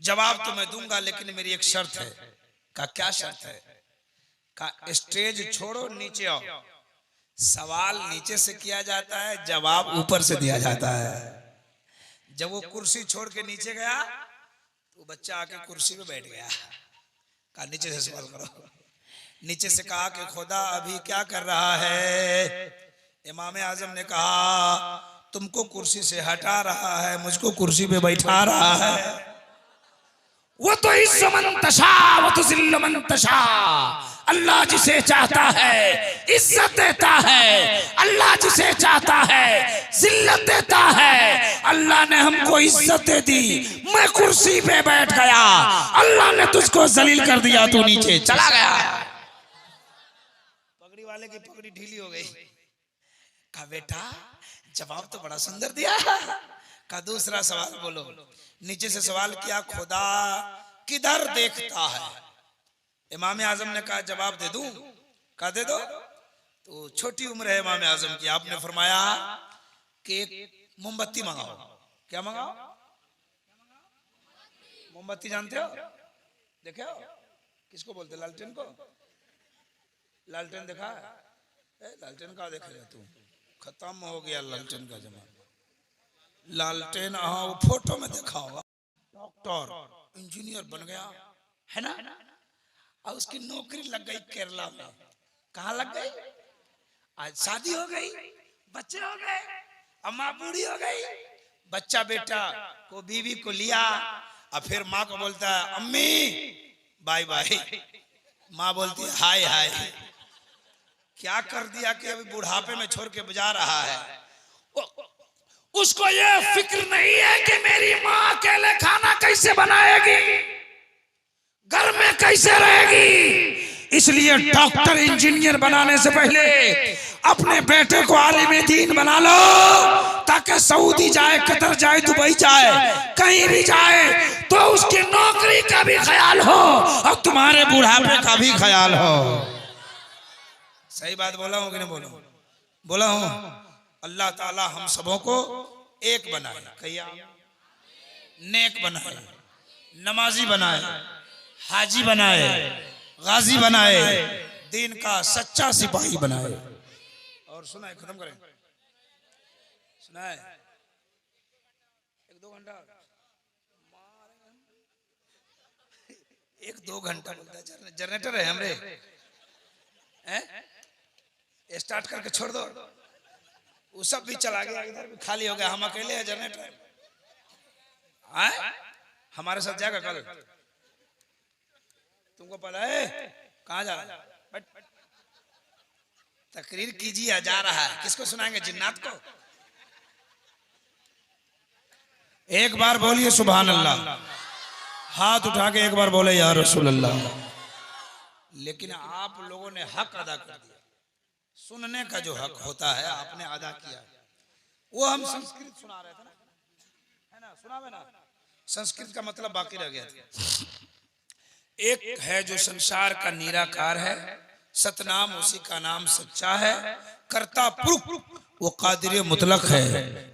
जवाब तो मैं दूंगा लेकिन मेरी एक शर्त है। का क्या शर्त है? का स्टेज छोड़ो, नीचे आओ। सवाल नीचे से किया जाता है, जवाब ऊपर से दिया जाता है। जब वो कुर्सी छोड़ के नीचे गया तो बच्चा आके कुर्सी पे बैठ गया। कहा नीचे से सवाल करो। नीचे से कहा कि खुदा अभी क्या कर रहा है? इमाम आजम ने कहा तुमको कुर्सी से हटा रहा है, मुझको कुर्सी पे बैठा रहा है। वो तो इज्जतमंतशा वो तो जिल्लमंतशा, अल्लाह जिसे चाहता है इज्जत देता है, अल्लाह जिसे चाहता है जिल्लत देता है। अल्लाह ने हमको इज्जत दे दी, मैं कुर्सी पे बैठ गया, अल्लाह ने तुझको जलील कर दिया, तू नीचे चला गया। पगड़ी वाले की पगड़ी ढीली हो गई। कहा बेटा जवाब तो बड़ा सुंदर दिया। का दूसरा सवाल बोलो। नीचे से सवाल किया खुदा किधर देखता है? इमाम आजम ने कहा जवाब दे दूं? कहा दे दो। तो छोटी उम्र है इमाम आजम की, आपने फरमाया कि एक मोमबत्ती मंगाओ। क्या मंगाओ? मोमबत्ती जानते हो? देखे हो? किसको बोलते? लालटेन को? लालटेन देखा है? लालटेन का देखेगा तू? खत्म हो गया लालटेन का जमाना। लालटेन वो फोटो में देखा होगा। डॉक्टर इंजीनियर बन गया है ना, और उसकी नौकरी लग गई केरला में। कहाँ लग गई? आज शादी हो गई, बच्चे हो गए, अम्मा बूढ़ी हो गई। बच्चा बेटा को बीवी को लिया और फिर माँ को बोलता है अम्मी बाय बाय। माँ बोलती है हाय हाय। क्या कर दिया कि अभी बुढ़ापे में छोड़ के बजा रहा है। उसको ये फिक्र नहीं है कि मेरी माँ अकेले खाना कैसे बनाएगी, घर में कैसे रहेगी। इसलिए डॉक्टर इंजीनियर बनाने से पहले अपने बेटे को आलिम दीन बना लो, ताकि सऊदी जाए, कतर जाए, दुबई जाए, कहीं भी जाए तो उसकी नौकरी का भी ख्याल हो और तुम्हारे बुढ़ापे का भी ख्याल हो। सही बात बोला हूँ कि नहीं बोला? बोला हूँ। अल्लाह ताला हम सबों को एक बनाए, कहिया नेक बनाए, नमाजी बनाए, हाजी बनाए, गाजी बनाए, दीन का सच्चा सिपाही बनाए। और सुनाए, खत्म करें, सुनाए 1-2 घंटा 1-2 घंटा बोलता है। जनरेटर है हमरे, स्टार्ट करके छोड़ दो। वो सब भी चला गया, इधर भी खाली हो गया, हम अकेले हैं। जनरेटर हमारे साथ जाएगा कल? तुमको पता है कहाँ जा रहा है? तकरीर कीजिए, जा रहा है। किसको सुनाएंगे? जिन्नात को? एक बार बोलिए सुभान अल्लाह। हाथ उठा के एक बार बोले या रसूल अल्लाह। लेकिन आप लोगों ने हक अदा कर दिया। सुनने का जो हक होता है आपने अदा किया। वो हम संस्कृत सुना रहे थे ना, है ना? सुनावे ना। संस्कृत का मतलब बाकी रह गया था। एक है जो संसार का निराकार है, सतनाम उसी का नाम सच्चा है, कर्ता पुरुष वो कादिर मुतलक है,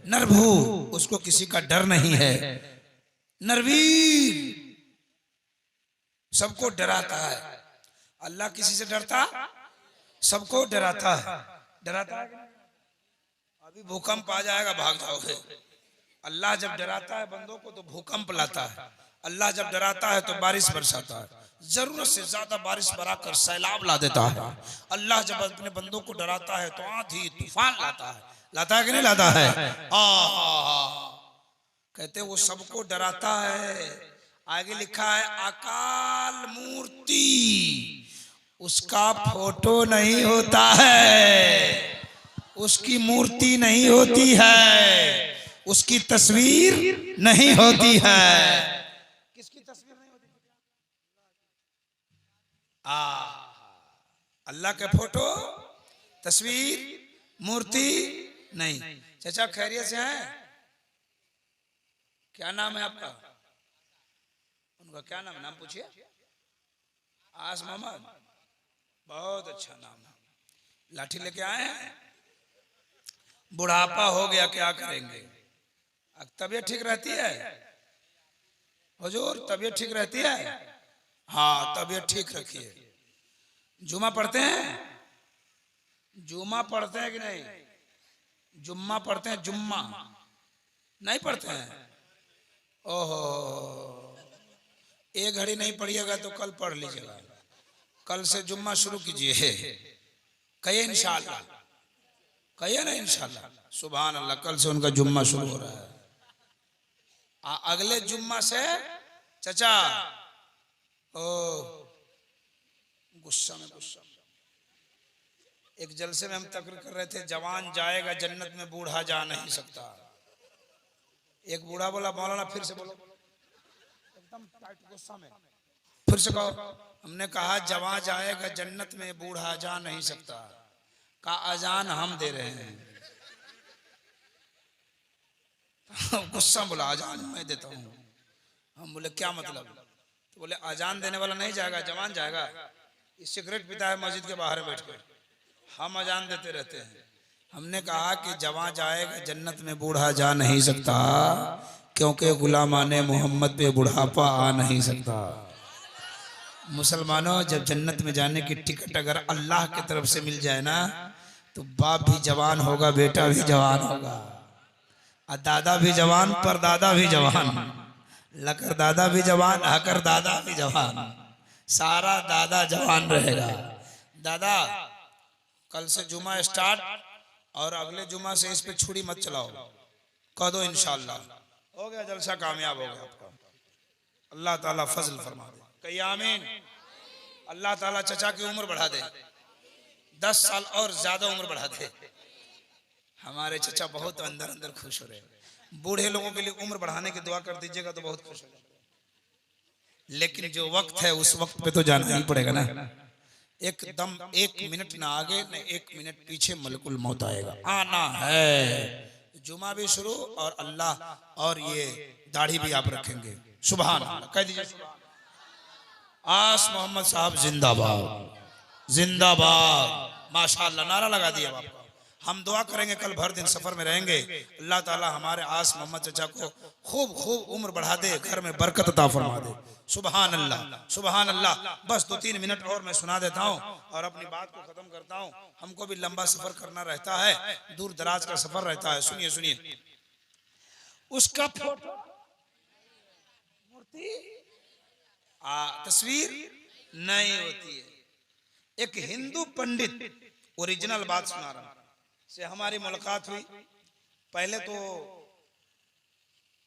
नरभू उसको किसी का डर नहीं है, नरवीर सबको डराता है। अल्लाह किसी से डरता? सबको डराता है। डराता है? अभी भूकंप आ जाएगा, भाग जाओगे। अल्लाह जब डराता है बंदों को तो भूकंप लाता है। अल्लाह जब डराता है तो बारिश बरसाता है, जरूरत से ज्यादा बारिश बराकर सैलाब ला देता है। अल्लाह जब अपने बंदों को डराता है तो आंधी तूफान लाता है। लाता है कि नहीं लाता है? कहते वो सबको डराता है। आगे लिखा है अकाल मूर्ति, उसका फोटो नहीं होता है, उसकी मूर्ति नहीं होती है, उसकी तस्वीर नहीं होती है। किसकी तस्वीर नहीं होती? अल्लाह के फोटो, तस्वीर, मूर्ति नहीं। चाचा खैरियत से हैं? क्या नाम है आपका? उनका क्या नाम है? नाम पूछिए। आस मोहम्मद, बहुत अच्छा नाम है। लाठी लेके आए हैं। बुढ़ापा हो गया, क्या करेंगे? तबीयत ठीक रहती है हुजूर? तबीयत ठीक रहती है? हाँ, तबीयत ठीक रखिए। जुमा पढ़ते हैं? जुमा पढ़ते हैं कि नहीं? जुम्मा पढ़ते हैं? जुम्मा नहीं पढ़ते हैं? ओहो, एक घड़ी नहीं पढ़िएगा तो कल पढ़ लीजिएगा। कल से जुम्मा शुरू कीजिए। कहिए इंशाअल्लाह, कहिए ना इंशाअल्लाह। सुभान अल्लाह, कल से उनका जुम्मा शुरू हो रहा है। अगले जुम्मा से चचा ओ गुस्सा में एक जलसे में हम तकरीर कर रहे थे, जवान जाएगा जन्नत में, बूढ़ा जा नहीं सकता। एक बूढ़ा बोला, मौलाना फिर से बोलो, एकदम टाइट गुस्सा में, फिर से कहो। हमने कहा जवान जाएगा जन्नत में, बूढ़ा जा नहीं सकता। का अजान हम दे रहे हैं। गुस्सा बोला, अजान मैं देता हूँ। हम बोले क्या मतलब? तो बोले अजान देने वाला नहीं जाएगा, जवान जाएगा। ये सिगरेट पीता है मस्जिद के बाहर बैठ कर, हम अजान देते रहते हैं। हमने कहा कि जवान जाएगा जन्नत में, बूढ़ा जा नहीं सकता, क्योंकि गुलामाने मोहम्मद पे बुढ़ापा आ नहीं सकता। मुसलमानों, जब जन्नत में जाने की टिकट अगर अल्लाह की तरफ से मिल जाए ना, तो बाप भी जवान होगा, बेटा भी जवान होगा, और दादा भी जवान, परदादा भी जवान, लकर दादा भी जवान, हकर दादा भी जवान, सारा दादा जवान रहेगा। दादा, कल से जुमा स्टार्ट, और अगले जुमा से इस पे छुरी मत चलाओ, कह दो इंशाअल्लाह। हो गया जलसा, कामयाब हो गया आपका। अल्लाह ताला फजल फरमा दे, कहिए आमीन। अल्लाह ताला चचा की उम्र बढ़ा दे, 10 साल और ज्यादा उम्र बढ़ा दे। हमारे चचा बहुत अंदर अंदर खुश हो रहे हैं। बूढ़े लोगों के लिए उम्र बढ़ाने की दुआ कर दीजिएगा तो बहुत खुश हो जाएगा। लेकिन जो वक्त है उस वक्त पे तो जाना ही पड़ेगा ना। एकदम 1 मिनट ना आगे न 1 मिनट पीछे मलकुल मौत आएगा, आना है। जुमा भी शुरू, और अल्लाह, और ये दाढ़ी भी आप रखेंगे। सुभान अल्लाह, कह दीजिए सुभान। आस मोहम्मद साहब जिंदाबाद, जिंदाबाद, माशाअल्लाह, नारा लगा दिया बाप। हम दुआ करेंगे, कल भर दिन सफर में रहेंगे, अल्लाह ताला हमारे आस मोहम्मद चचा को खूब खूब उम्र बढ़ा दे, घर में बरकत अता फरमा दे। सुभान अल्लाह, सुभान अल्लाह। बस 2-3 मिनट और मैं सुना देता हूँ और अपनी बात को खत्म करता हूँ। हमको भी लंबा सफर करना रहता है, दूर दराज का सफर रहता है। सुनिए सुनिए, उसका फोटो, मूर्ति, तस्वीर नहीं होती है। एक हिंदू पंडित, ओरिजिनल बात सुना रहा हूं, से हमारी मुलाकात हुई। पहले तो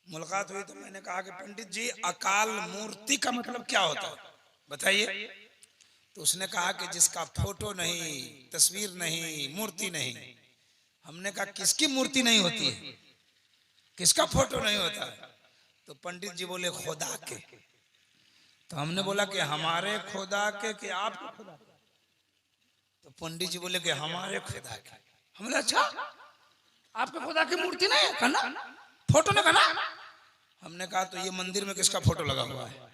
मुलाकात हुई तो मैंने कहा कि पंडित जी, अकाल मूर्ति का मतलब क्या होता है बताइए। तो उसने कहा कि जिसका फोटो नहीं, तस्वीर नहीं, मूर्ति नहीं। हमने कहा किसकी मूर्ति नहीं होती है, किसका फोटो नहीं होता है? तो पंडित जी बोले खुदा के। तो हमने बोला कि हमारे खुदा के कि आपके खुदा के? तो पंडित जी बोले कि हमारे खुदा के। हमने अच्छा, आपके खुदा की मूर्ति नहीं है कहना, फोटो नहीं कहना। हमने कहा तो ये मंदिर में किसका फोटो लगा हुआ है?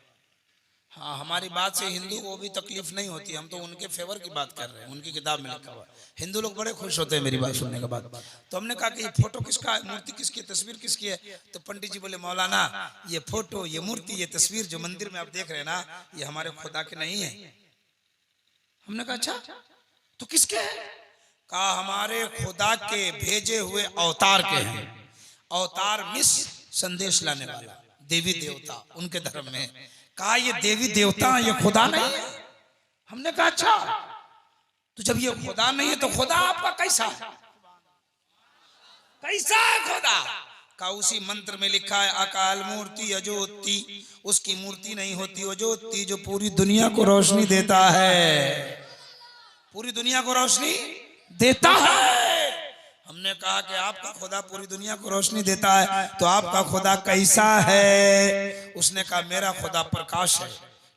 हाँ, हमारी बात से हिंदू को भी तकलीफ नहीं होती, हम तो उनके फेवर की बात कर रहे हैं, उनकी किताब में लिखा हुआ है। हिंदू लोग बड़े खुश होते हैं मेरी बात सुनने के बाद। तो हमने कहा कि ये फोटो किसका है, मूर्ति किसकी है, तस्वीर किसकी है? तो पंडित जी बोले मौलाना, ये फोटो, ये मूर्ति, ये तस्वीर जो मंदिर में आप देख रहे हैं ना, ये हमारे खुदा के नहीं है। हमने कहा अच्छा, तो किसके है? कहा हमारे खुदा के भेजे हुए अवतार के हैं। अवतार मिस संदेश लाने वाला, देवी देवता, उनके धर्म में। कहा ये देवी देवता, ये खुदा नहीं है। हमने कहा अच्छा, तो जब ये खुदा नहीं है तो खुदा आपका कैसा है? कैसा है खुदा? का उसी मंत्र में लिखा है अकाल मूर्ति अज्योति, उसकी मूर्ति नहीं होती वो ज्योति जो पूरी दुनिया को रोशनी देता है, पूरी दुनिया को रोशनी देता है। हमने कहा कि आपका खुदा पूरी दुनिया को रोशनी देता है, तो आपका खुदा कैसा है? उसने कहा मेरा खुदा प्रकाश है,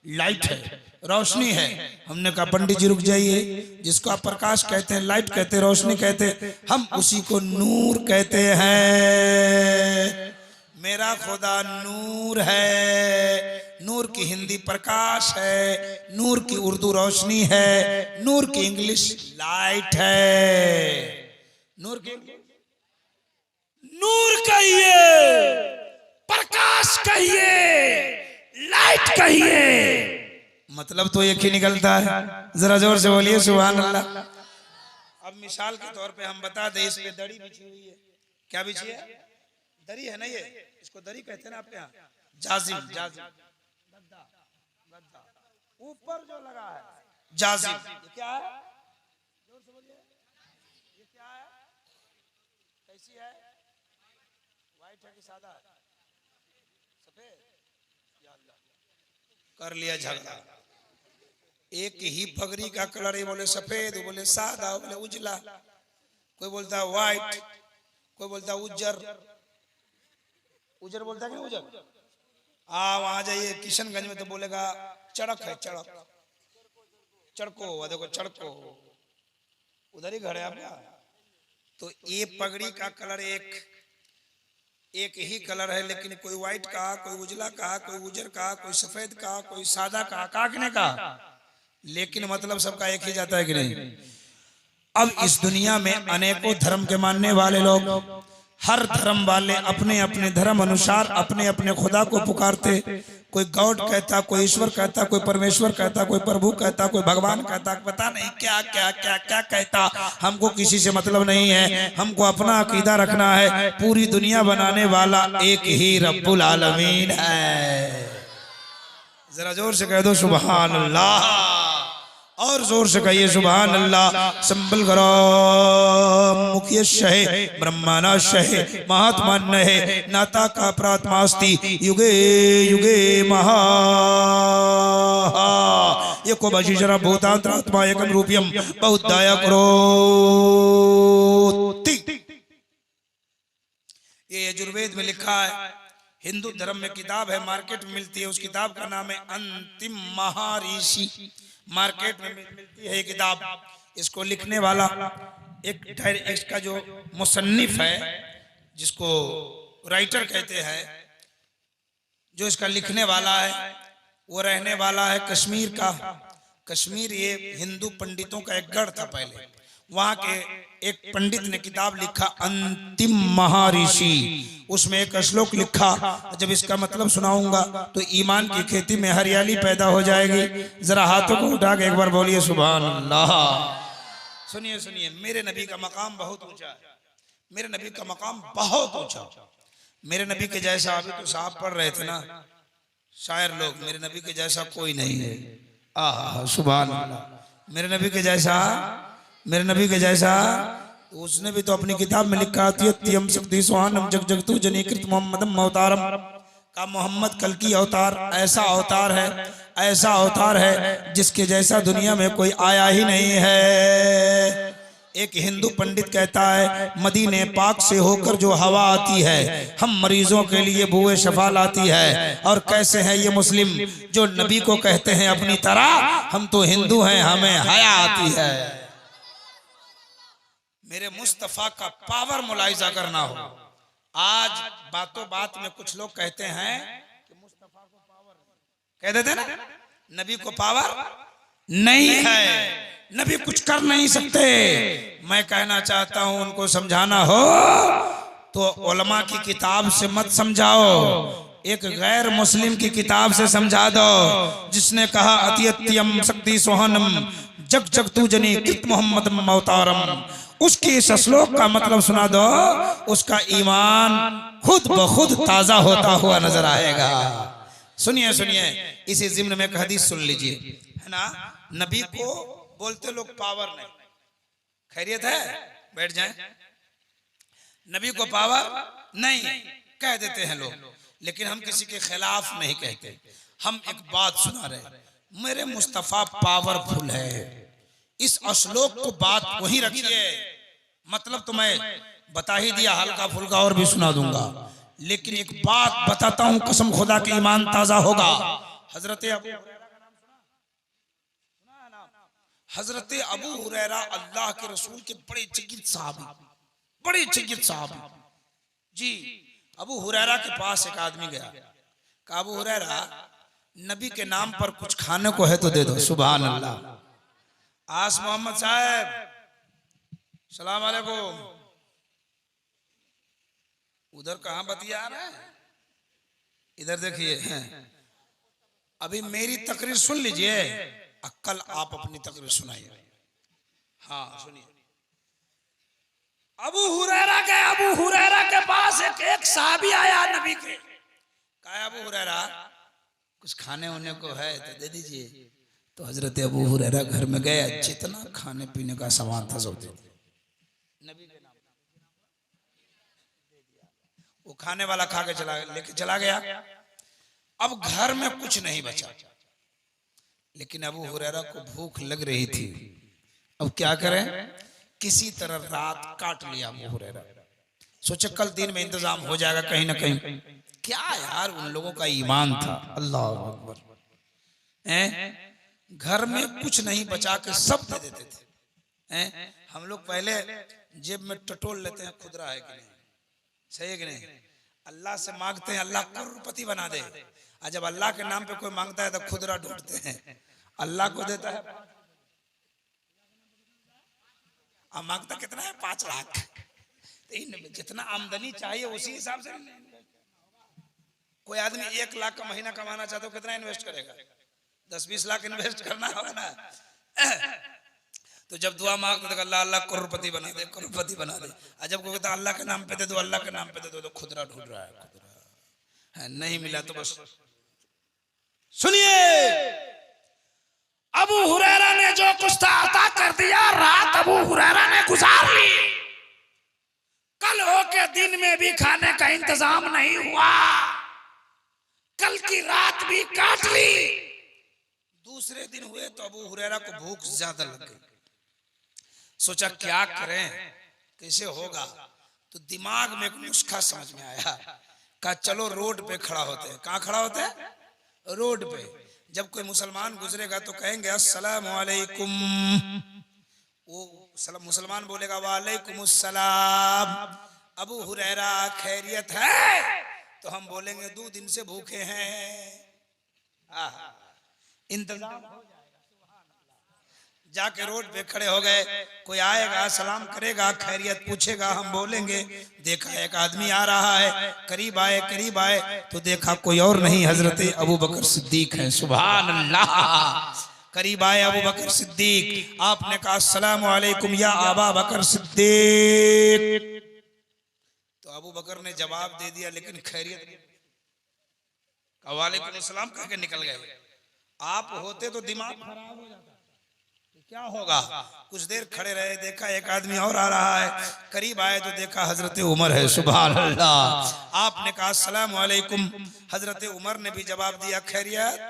लाइट है, रोशनी है। हमने कहा पंडित जी रुक जाइए, जिसको आप प्रकाश कहते हैं, लाइट कहते हैं, रोशनी कहते हैं, हम उसी को नूर कहते हैं। मेरा खुदा नूर है, नूर की हिंदी प्रकाश है, नूर की उर्दू रोशनी है, नूर की इंग्लिश लाइट है। नूर की नूर कहिए, प्रकाश कहिए, लाइट कहिए, मतलब तो एक ही निकलता है। जरा जोर से बोलिए सुभान अल्लाह। अब मिसाल के तौर पे हम बता दें, इस पे दरी बिछी हुई है। क्या बिछी है? दरी है ना, ये इसको दरी कहते हैं ना आपके यहाँ। जाजिम, जाजिम, गद्दा, गद्दा, ऊपर जो लगा है जाजिम, ये क्या है? जोर से बोलिए, ये क्या है? कैसी है? व्हाइट है कि सादा है? सफेद? या अल्लाह, कर लिया झगड़ा। एक ही पगड़ी का कलर, ये बोले सफेद, वो बोले सादा, वो बोले उजला, कोई बोलता है व्हाइट, कोई बोलता है उज्जर। उज्जर बोलता है क्या? उज्जर। वहां जाइए किशनगंज में तो बोलेगा चड़क है, चड़क, चड़को, देखो चड़को, उधर ही घर है आपका। तो ये पगड़ी का कलर एक ही कलर है, लेकिन कोई व्हाइट कहा, कोई उजला कहा, कोई उजर कहा, कोई सफेद कहा, कोई सादा कहा, काकने कहा, लेकिन मतलब सबका एक ही जाता है कि नहीं? अब इस दुनिया में अनेकों धर्म के मानने वाले लोग, हर धर्म वाले अपने अपने धर्म अनुसार अपने अपने खुदा को पुकारते। कोई गॉड कहता, कोई ईश्वर कहता, कोई परमेश्वर कहता, कोई प्रभु कहता, कोई भगवान कहता, पता नहीं क्या क्या क्या क्या कहता। हमको किसी से मतलब नहीं है, हमको अपना अकीदा रखना है। पूरी दुनिया बनाने वाला एक ही रब्बुल आलमीन है। जरा जोर से कह दो सुभान अल्लाह, और जोर से कहिए सुभान अल्लाह। संबल करो मुखिय शहे ब्रह्माना शहे महात्मा है नाता का प्रात्मास्ति युगे युगे महा एको बशीशरा भूतांतरात्मा एकम रूपियम बहुदाया करो। ये यजुर्वेद में लिखा है। हिंदू धर्म में किताब है, मार्केट में मिलती है, उस किताब का नाम है अंतिम महाऋषि। मार्केट में मिलती है ये किताब। इसको लिखने वाला इसका जो मुसन्निफ है, जिसको राइटर कहते हैं, जो इसका लिखने वाला है वो रहने वाला है कश्मीर का। कश्मीर ये हिंदू पंडितों का एक गढ़ था पहले। वहां के एक पंडित ने किताब लिखा अंतिम महाऋषि। उसमें एक श्लोक लिखा, जब इसका मतलब सुनाऊंगा तो ईमान की खेती में हरियाली पैदा हो जाएगी। जरा हाथों को उठा के एक बार बोलिए सुभान अल्लाह। सुनिए सुनिए, मेरे नबी का मकाम बहुत ऊंचा है। मेरे नबी का मकाम बहुत ऊंचा। मेरे नबी के जैसा, अभी तो साहब पढ़ रहे थे ना शायर लोग, मेरे नबी के जैसा कोई नहीं है। सुभान अल्लाह। मेरे नबी के जैसा, मेरे नबी के जैसा, उसने भी तो अपनी किताब में लिखा तियम शक्ति सुहानम जग जगतु जनीकृत मोहम्मदम अवतारम का। मोहम्मद कल की अवतार, ऐसा अवतार है, ऐसा अवतार है जिसके जैसा दुनिया में कोई आया ही नहीं है। एक हिंदू पंडित कहता है मदीने पाक से होकर जो हवा आती है हम मरीजों के लिए बुए शफा लाती है। और कैसे हैं ये मुस्लिम जो नबी को कहते हैं अपनी तरह हम तो हिंदू हैं, हमें हया आती है। मेरे मुस्तफा का पावर मुलाहिजा करना हो। आज बातों बात में कुछ लोग कहते हैं कि मुस्तफा को पावर, कह देते ना नबी को पावर नहीं है, नबी कुछ कर नहीं सकते। मैं कहना चाहता हूं उनको समझाना हो तो उलमा की किताब से मत समझाओ, एक गैर मुस्लिम की किताब से समझा दो, जिसने कहा अतियत्यम शक्ति सोहनम जग जग तू जनी कित मोहम्मद अवतारम। उसके इस श्लोक का मतलब सुना दो, उसका ईमान खुद ब खुद ताजा होता हुआ नजर आएगा। सुनिए सुनिए, इसी जिम्न में एक हदीस सुन लीजिए, है ना। नबी को बोलते लोग पावर नहीं, खैरियत है, बैठ जाएं। नबी को पावर नहीं कह देते हैं लोग, लेकिन हम किसी के खिलाफ नहीं कहते। हम एक बात सुना रहे, मेरे मुस्तफा पावरफुल है। इस श्लोक को बात वहीं रखिए, मतलब तो मैं बता ही दिया, हल्का फुल्का और भी सुना दूंगा, लेकिन एक बात बताता हूं, कसम खुदा के ईमान ताजा होगा। हजरत अबू हुरैरा अल्लाह के रसूल के बड़े चिकित साहबी, बड़े चिकित साहबी जी। अबू हुरैरा के पास एक आदमी गया, कहा अबू हुरैरा नबी के नाम पर कुछ खाने को है तो दे दो। सुभान अल्लाह। आस मोहम्मद साहब, सलाम अलैकुम। उधर कहां बतिया रहे हैं? इधर देखिए। अभी मेरी तकरीर सुन लीजिए, कल आप अपनी तकरीर सुनाइए। हाँ सुनिए। अबू हुरैरा के पास एक साहबी आया नबी के। कहा अबू हुरैरा कुछ खाने होने को है तो दे दीजिए। तो हजरत अबू हुरैरा घर में गए, जितना खाने पीने का सामान था सब दे दिया नबी के नाम। वो खाने वाला खा के लेके चला गया। अब घर में कुछ नहीं बचा, लेकिन अबू हुरैरा को भूख लग रही थी। अब क्या करें? किसी तरह रात काट लिया अबू हुरैरा। सोचे कल दिन में इंतजाम हो जाएगा कहीं ना कहीं। क्या यार, उन लोगों का ईमान था। अल्लाह अकबर। घर में कुछ नहीं बचा के सब दे देते थे। हम लोग पहले जेब में टटोल लेते हैं, खुदरा है कि नहीं, सही है कि नहीं? अल्लाह से मांगते हैं अल्लाह करोड़पति बना दे, और जब अल्लाह के नाम पे कोई मांगता है तो खुदरा ढूंढते हैं। अल्लाह को देता है, अब मांगता कितना है? 5 लाख। तो जितना आमदनी चाहिए उसी हिसाब से। कोई आदमी 1 लाख का महीना कमाना चाहता हो, कितना इन्वेस्ट करेगा? 10-20 लाख इन्वेस्ट करना होगा ना। तो जब दुआ मांगते तो अल्लाह अल्लाह करोड़पति बना दे, करोड़पति बना दे। और जब कोई कहता अल्लाह के नाम पे दे दो, अल्लाह के नाम पे दे दो, तो खुदरा ढूंढ रहा है। खुदरा है, नहीं मिला तो बस। सुनिए, अबू हुरैरा ने जो कुछ था अता कर दिया। रात अबू हुरैरा ने गुजार ली। कल हो के दिन में भी खाने का इंतजाम नहीं हुआ, कल की रात भी काट ली। दूसरे दिन हुए तो अबू हुरैरा को भूख ज्यादा लग गई। सोचा क्या करें, कैसे होगा? तो दिमाग में एक नुस्खा समझ में आया। कहा चलो रोड पे खड़ा होते हैं। कहाँ खड़ा होते हैं? रोड पे। जब कोई मुसलमान गुजरेगा तो कहेंगे अस्सलाम वालेकुम। वो मुसलमान बोलेगा वालेकुम अस्सलाम। अबू हुरैरा खैरियत है? तो हम बोलेंगे 2 दिन से भूखे हैं। इंतजाम हो जाएगा। जाके रोड पे खड़े हो गए, कोई आएगा सलाम करेगा, खैरियत पूछेगा, हम बोलेंगे देखा एक आदमी आ रहा है। करीब आए तो देखा कोई और नहीं, हजरत अबू बकर सिद्दीक है। सुभान अल्लाह। करीब आए अबू बकर सिद्दीक, आपने कहा अस्सलाम वालेकुम या अबा बकर सिद्दीक। तो अबू बकर ने जवाब दे दिया, लेकिन खैरियत का वालेकुम अस्सलाम कह के निकल गए। आप होते तो दिमाग खराब हो जाता। क्या होगा? कुछ देर खड़े रहे, देखा एक आदमी और आ रहा है। करीब आए तो देखा हजरत उमर है। सुभान अल्लाह। आपने कहा अस्सलाम वालेकुम। हजरत उमर ने भी जवाब दिया खैरियत,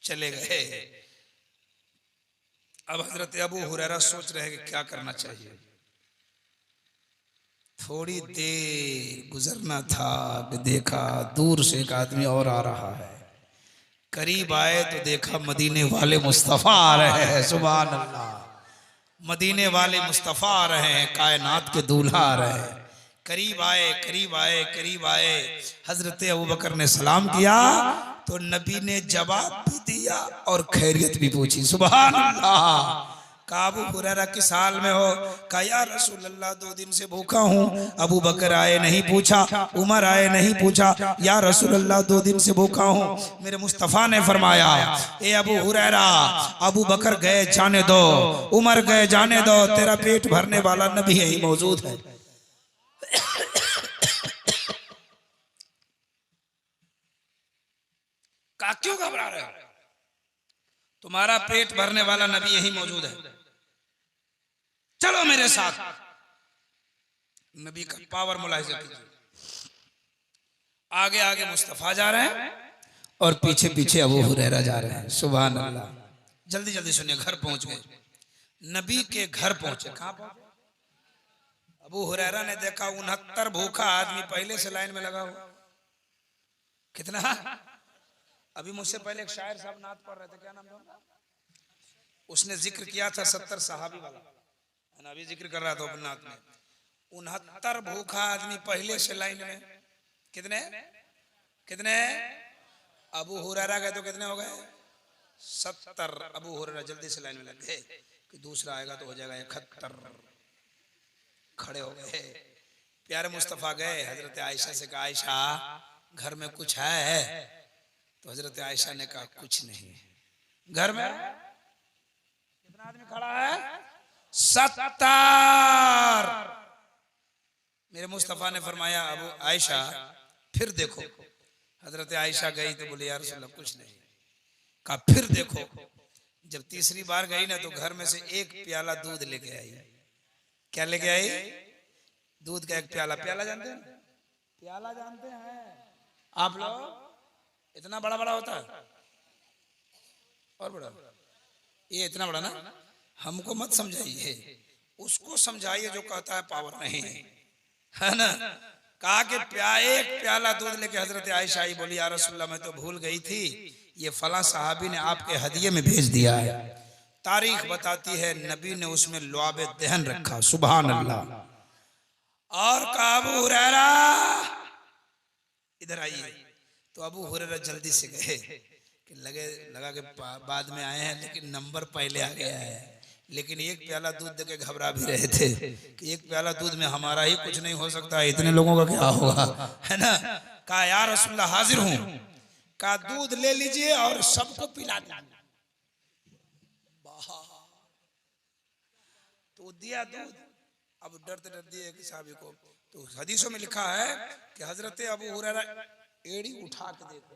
चले गए। अब हजरत अबू हुरैरा सोच रहे कि क्या करना चाहिए। थोड़ी देर गुजरना था कि देखा दूर से एक आदमी और आ रहा है। करीब आए तो देखा मदीने वाले मुस्तफा आ रहे हैं। सुभान अल्लाह। मदीने वाले मुस्तफा आ रहे हैं, कायनात के दूल्हा आ रहे हैं। करीब आए हजरत अबू बकर ने सलाम किया तो नबी ने जवाब भी दिया और खैरियत भी पूछी। सुभान अल्लाह। कहा अबू हुरैरा किस हाल में हो? कहा या रसूल अल्लाह 2 दिन से भूखा हूँ। अबू बकर आए नहीं पूछा, उमर आए नहीं पूछा, या रसूल अल्लाह 2 दिन से भूखा हूँ। मेरे मुस्तफा ने फरमाया ए अबू हुरैरा, अबू बकर गए जाने दो, उमर गए जाने दो, तेरा पेट भरने वाला नबी यही मौजूद है। कहा क्यों घबरा रहे हो? तुम्हारा पेट भरने वाला नबी यही मौजूद है, चलो मेरे साथ। नबी का पावर मुलाहिजा कीजिए। आगे आगे मुस्तफा जा रहे हैं और पीछे पीछे अबू हुरैरा जा रहे हैं। सुभान अल्लाह। जल्दी जल्दी सुनिए, घर पहुंच गए। नबी के घर पहुंचे। कहां पहुंचे? अबू हुरैरा ने देखा 69 भूखा आदमी पहले से लाइन में लगा हुआ। कितना? अभी मुझसे पहले एक शायर साहब नात पढ़ रहे थे, क्या नाम था? उसने जिक्र किया था 70 सहाबी वाला, अभी जिक्र कर रहा था अपने नात में। 69 भूखा आदमी पहले से लाइन में। कितने? अबू हुरैरा गए तो कितने हो गए? 70। अबू हुरैरा जल्दी से लाइन में लग गए कि दूसरा आएगा तो हो जाएगा 71। खड़े हो गए। प्यारे मुस्तफा गए, हजरत आयशा से कहा, आयशा घर में कुछ है? तो हजरत आयशा ने कहा कुछ नहीं। घर में कितना आदमी खड़ा है? 70। मेरे मुस्तफा ने फरमाया, अबू आयशा फिर देखो। हजरत आयशा गई तो बोली, या रसूल अल्लाह कुछ नहीं। कहा फिर देखो। जब तीसरी बार गई ना तो घर में से एक प्याला दूध लेके आई। क्या लेके आई? दूध का एक प्याला। प्याला जानते हैं? प्याला जानते हैं आप लोग? इतना बड़ा बड़ा होता है और बड़ा, ये इतना बड़ा ना। हमको मत समझाइए, उसको समझाइए जो कहता है पावर नहीं है ना। कहा कि एक प्याला दूध लेके हजरत आयशा आई, बोली या रसूलल्लाह मैं तो भूल गई थी, ये फला साहबी ने आपके हदिये में भेज दिया है। तारीख बताती है नबी ने उसमें लुआबे दहन रखा। सुभान अल्लाह। और कहा अबू हुरैरा इधर आइए। तो अबू हुरैरा जल्दी से गए कि लगा के बाद में आए हैं, लेकिन नंबर पहले आ गया है। लेकिन एक प्याला दूध देके घबरा भी रहे थे कि एक प्याला दूध में हमारा ही कुछ नहीं हो सकता, इतने लोगों का क्या होगा, है ना। कहा या रसूलल्लाह हाजिर हूं। कहा दूध ले लीजिए और सबको पिला दीजिए। तो दिया दूध। अब डरते डरते एक साहबी को, तो हदीसों में लिखा है कि हजरत अबू हुरैरा एड़ी उठा के देखो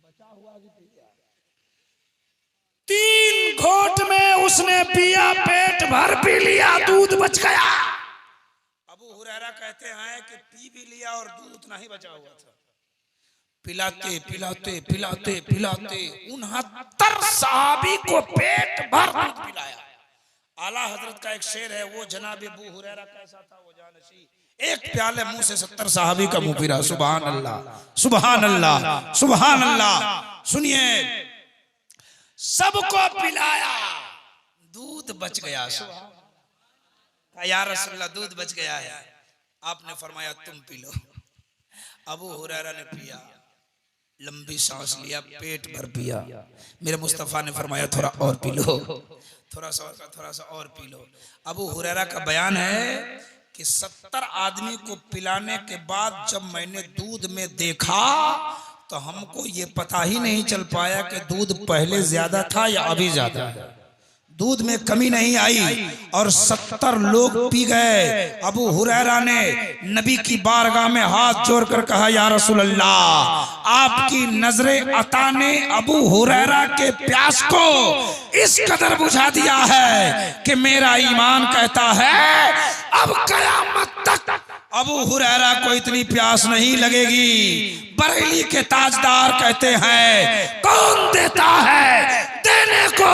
बचा हुआ कि पी गया। 3 घोट में उसने पिया, पेट भर पी लिया, दूध बच गया। अबू हुरैरा कहते हैं कि पी भी लिया और दूध उतना ही बचा हुआ था। पिलाते पिलाते पिलाते पिलाते 69 सहाबी को पेट भर दूध पिलाया। आला हजरत का एक शेर है, वो जनाब अबू हुरैरा कैसा था वो जानशी, एक प्याले मुंह से 70 सहाबी का मुंह पिला। सुभान अल्लाह, सुभान अल्लाह, सुभान अल्लाह। सुनिए, सबको पिलाया, दूध बच गया। या रसूलल्लाह दूध बच गया है। आपने फरमाया तुम पी लो। अबू हुरैरा ने पिया, लंबी सांस लिया, पेट भर पिया। मेरे मुस्तफा ने फरमाया थोड़ा और पी लो, थोड़ा सा और पी लो। अबू हुरैरा का बयान है कि 70 आदमी को पिलाने के बाद जब मैंने दूध में देखा तो हमको ये पता ही नहीं चल पाया कि दूध पहले ज्यादा था या अभी ज्यादा है। दूध में कमी नहीं आई और 70 लोग पी गए। अबू हुरैरा ने नबी की बारगाह में हाथ जोड़कर कहा, या रसूल अल्लाह आपकी नजरे अता ने अबू हुरैरा के प्यास को इस कदर बुझा दिया है कि मेरा ईमान कहता है अब कयामत तक अबू हुरैरा को इतनी प्यास नहीं लगेगी। बरेली के ताजदार कहते हैं, कौन देता है देने को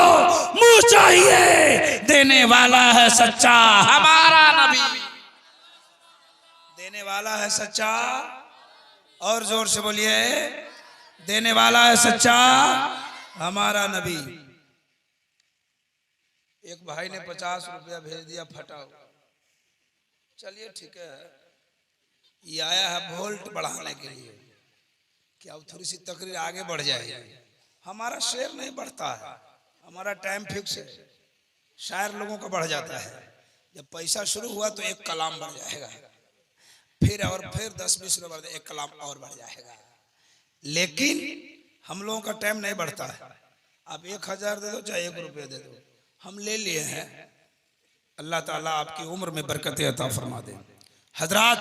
मुंह चाहिए, देने वाला है सच्चा हमारा नबी। देने वाला है सच्चा, और जोर से बोलिए, देने वाला है सच्चा हमारा नबी। एक भाई ने 50 रुपया भेज दिया फटा हुआ। चलिए ठीक है, ये आया है वोल्ट बढ़ाने के लिए कि अब थोड़ी सी तकरीर आगे बढ़ जाए। हमारा शेर नहीं बढ़ता है, हमारा टाइम फिक्स है। शायर लोगों का बढ़ जाता है, जब पैसा शुरू हुआ तो एक कलाम बढ़ जाएगा, फिर 10-20 रुपये बढ़, एक कलाम और बढ़ जाएगा। लेकिन हम लोगों का टाइम नहीं बढ़ता है। आप 1000 दे दो चाहे 1 रुपये दे दो, हम ले लिए हैं। अल्लाह ताला आपकी उम्र में बरकत अता फरमा दे। हजरात,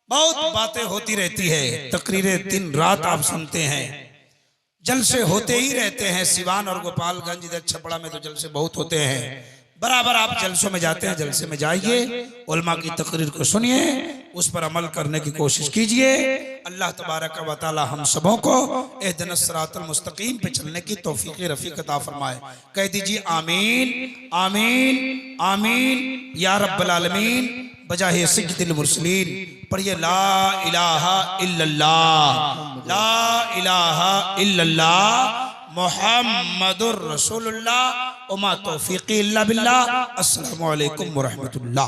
बहुत बातें होती रहती है, तकरीरें दिन रात आप सुनते हैं, जलसे होते ही रहते हैं। सिवान और गोपालगंज इधर छपड़ा में तो जलसे बहुत होते हैं। बराबर आप जलसों में जाते हैं, जलसे में जाइए, उलमा की तकरीर को सुनिए, उस पर अमल करने की कोशिश कीजिए। अल्लाह तबारक व तआला हम सबों को इहदिनस सिरातल मुस्तकीम पे चलने की तौफीक रफीक अता फरमाए। कह दीजिए आमीन आमीन आमीन या रब्बल आलमीन बजाहे सिद्दील मुरसलीन। पढ़िए ला इलाहा इल्लल्लाह, ला इलाहा इल्लल्लाह मुहम्मदुर रसूलुल्लाह, उमा तौफीकी इल्ला बिल्लाह। अस्सलामु अलैकुम व रहमतुल्लाह।